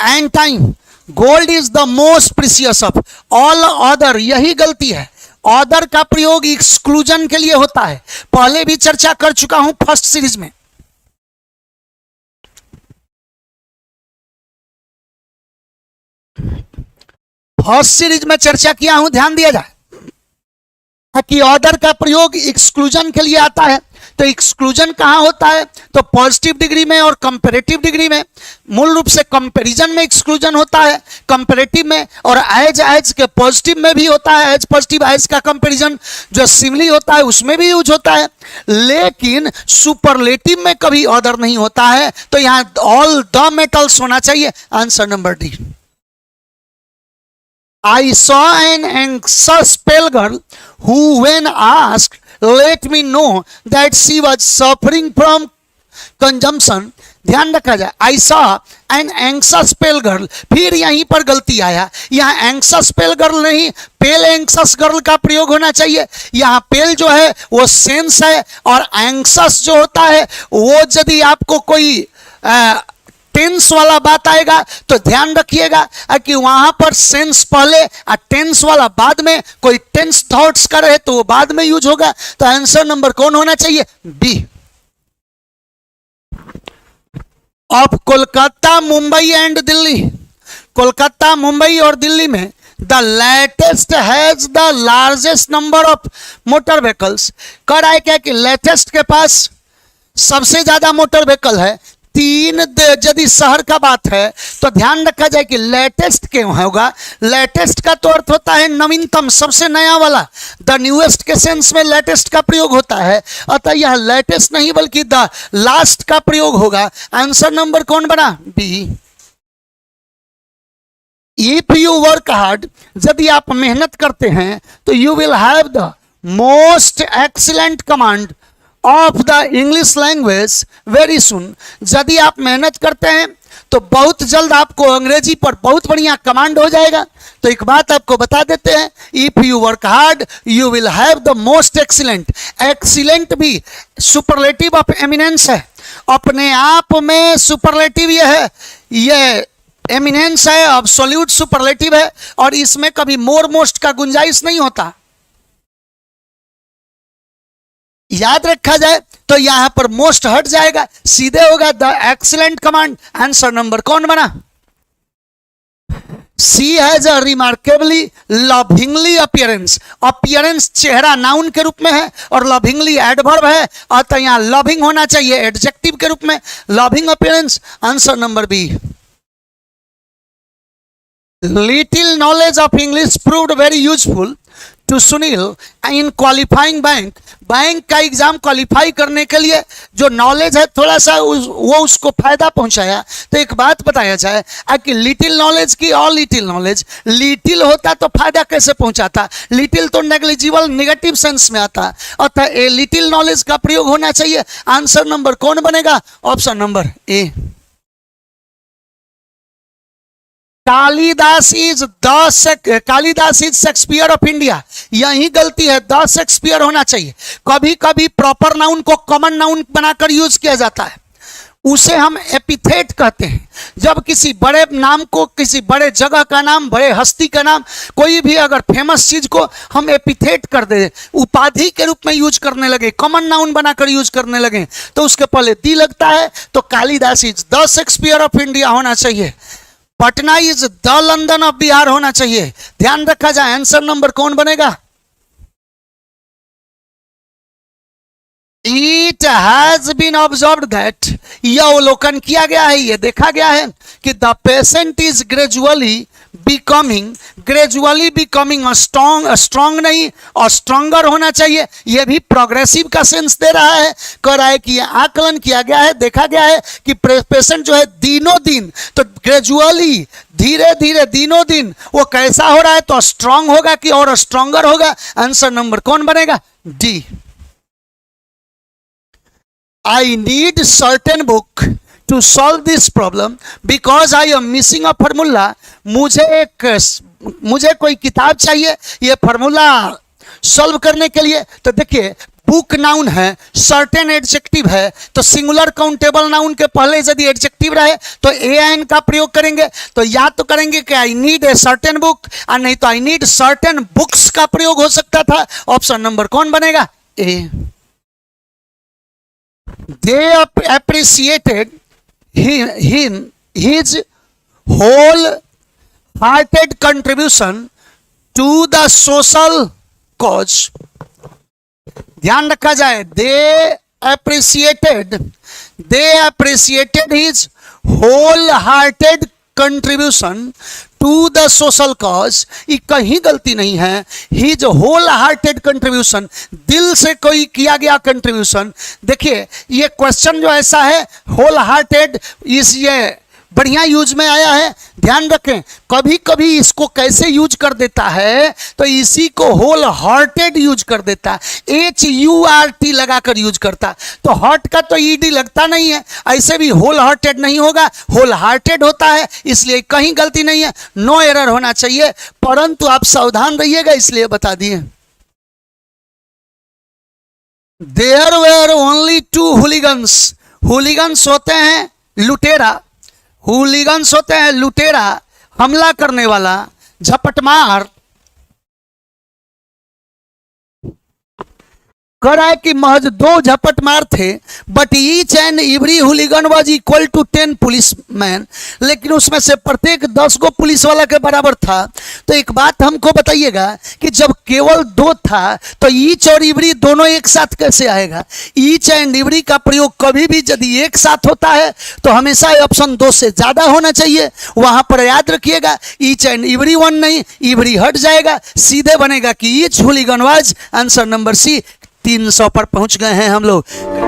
and time gold is the most precious of all other, यही गलती है। अदर का प्रयोग एक्सक्लूजन के लिए होता है, पहले भी चर्चा कर चुका हूं फर्स्ट सीरीज में। फर्स्ट सीरीज में चर्चा किया हूं, ध्यान दिया जाए कि ऑर्डर का प्रयोग एक्सक्लूजन के लिए आता है। तो एक्सक्लूजन कहां होता है? तो पॉजिटिव डिग्री में और कंपैरेटिव डिग्री में। मूल रूप से कंपैरिजन में एक्सक्लूजन होता है, कंपैरेटिव में, और एज के पॉजिटिव में भी होता है। एज पॉजिटिव एज का कंपैरिजन जो सिमिली होता है उसमें भी यूज होता है, लेकिन सुपरलेटिव में कभी ऑर्डर नहीं होता है। तो यहां ऑल द मेटल्स होना चाहिए, answer number D. I saw an anxious pale girl who, when asked, let me know that she was suffering from consumption. ध्यान रखा जाए, I saw an anxious pale girl, फिर यहीं पर गलती आया। यहाँ anxious pale girl नहीं, pale anxious girl का प्रयोग होना चाहिए। यहाँ pale जो है वो सेंस है, और anxious जो होता है वो यदि आपको कोई टेंस वाला बात आएगा तो ध्यान रखिएगा कि वहां पर सेंस पहले और टेंस वाला बाद में। कोई टेंस थॉट्स का रहे तो वो बाद में यूज होगा। तो आंसर नंबर कौन होना चाहिए? B. Of Kolkata, Mumbai and Delhi, Kolkata, Mumbai और दिल्ली में the latest has the largest number of motor vehicles. कर आए क्या कि लेटेस्ट के पास सबसे ज्यादा मोटर व्हीकल है। तीन यदि शहर का बात है तो ध्यान रखा जाए कि लेटेस्ट क्यों होगा? लेटेस्ट का तो अर्थ होता है नवीनतम, सबसे नया वाला। द न्यूएस्ट के सेंस में लेटेस्ट का प्रयोग होता है, अतः यह लेटेस्ट नहीं बल्कि द लास्ट का प्रयोग होगा। आंसर नंबर कौन बना? B. If you work hard, यदि आप मेहनत करते हैं तो you will have the most excellent command of the English language very soon. यदि आप मेहनत करते हैं तो बहुत जल्द आपको अंग्रेजी पर बहुत बढ़िया कमांड हो जाएगा। तो एक बात आपको बता देते हैं, if you work hard you will have the most excellent. Excellent भी सुपरलेटिव ऑफ एमिनेंस है, अपने आप में सुपरलेटिव ये है, ये एमिनेंस है, अब्सोल्यूट सुपरलेटिव है, और इसमें कभी मोर मोस्ट का गुंजाइश नहीं होता। याद रखा जाए तो यहां पर मोस्ट हट जाएगा, सीधे होगा the excellent command. Answer number कौन बना? She has a remarkably lovingly appearance. Appearance चेहरा नाउन के रूप में है और लविंगली एडवर्ब है, अतः यहां लविंग होना चाहिए एडजेक्टिव के रूप में। Loving appearance, answer number B. Little knowledge of English proved very useful to Sunil in qualifying bank. Bank का एग्जाम क्वालिफाई करने के लिए जो नॉलेज है थोड़ा सा वो उसको फायदा पहुंचाया। तो एक बात बताया जाए कि लिटिल नॉलेज की और लिटिल नॉलेज, लिटिल होता तो फायदा कैसे पहुंचाता? लिटिल तो नेग्लिजिबल नेगेटिव सेंस में आता, अतः ए लिटिल नॉलेज का प्रयोग होना चाहिए। आंसर नंबर कौन बनेगा? Option number A. Kalidas is Shakespeare of India. यही गलती है, द शेक्सपियर होना चाहिए। कभी कभी प्रॉपर नाउन को कॉमन नाउन बनाकर यूज किया जाता है, उसे हम एपिथेट कहते हैं। जब किसी बड़े नाम को, किसी बड़े जगह का नाम, बड़े हस्ती का नाम, कोई भी अगर फेमस चीज को हम एपिथेट कर दे, उपाधि के रूप में यूज करने लगे, कॉमन नाउन बनाकर यूज करने लगे, तो उसके पहले दी लगता है। तो Kalidas is the Shakespeare of India होना चाहिए। Patna is the London of Bihar होना चाहिए। ध्यान रखा जाए, आंसर नंबर कौन बनेगा? It has been observed that, यह अवलोकन किया गया है, यह देखा गया है कि the patient is gradually becoming strong नहीं और स्ट्रॉन्गर होना चाहिए। यह भी प्रोग्रेसिव का सेंस दे रहा है। कह रहा है कि यह आकलन किया गया है, देखा गया है कि पेशेंट जो है दिनों दिन, तो ग्रेजुअली धीरे धीरे दिनों दिन वो कैसा हो रहा है? तो स्ट्रॉन्ग होगा कि और स्ट्रॉन्गर होगा। आंसर नंबर कौन बनेगा? D. I need certain book to solve this problem because I am missing a formula. मुझे कोई किताब चाहिए ये फॉर्मूला सॉल्व करने के लिए। तो देखिए बुक नाउन है, सर्टेन एडजेक्टिव है, तो सिंगुलर काउंटेबल नाउन के पहले यदि एडजेक्टिव रहे तो एन का प्रयोग करेंगे। तो या तो करेंगे कि I need a certain book, और नहीं तो आई नीड सर्टेन बुक्स का प्रयोग हो सकता था। ऑप्शन नंबर कौन बनेगा? ए। दे appreciated his whole-hearted contribution to the social cause। ध्यान रखा जाए, they appreciated his whole-hearted contribution to the social cause। ये कहीं गलती नहीं है। his whole-hearted contribution, दिल से कोई किया गया कंट्रीब्यूशन। देखिए ये क्वेश्चन जो ऐसा है होल हार्टेड, इस ये बढ़िया यूज में आया है। ध्यान रखें, कभी कभी इसको कैसे यूज कर देता है तो इसी को होल हार्टेड यूज कर देता है, HURT लगाकर यूज करता। तो हार्ट का तो ED लगता नहीं है, ऐसे भी होल हार्टेड नहीं होगा, होल हार्टेड होता है, इसलिए कहीं गलती नहीं है, नो एरर होना चाहिए। परंतु आप सावधान रहिएगा, इसलिए बता दिए। There were only 2 hooligans. Hooligans होते हैं लुटेरा, हुलिगन्स होते हैं लुटेरा, हमला करने वाला, झपटमार। कह रहा है कि महज 2 झपटमार थे, but each and every hooligan was equal to 10 policeman. लेकिन उसमें से प्रत्येक 10 गो पुलिस वाला के बराबर था। तो एक बात हमको बताइएगा कि जब केवल 2 था तो ईच और एवरी दोनों एक साथ कैसे आएगा? ईच एंड एवरी का प्रयोग कभी भी यदि एक साथ होता है तो हमेशा ऑप्शन 2 से ज्यादा होना चाहिए। वहां पर याद रखिएगा, ईच एंड एवरी वन नहीं, एवरी हट जाएगा, सीधे बनेगा कि each hooligan was. Answer number C. 300 पर पहुंच गए हैं हम लोग।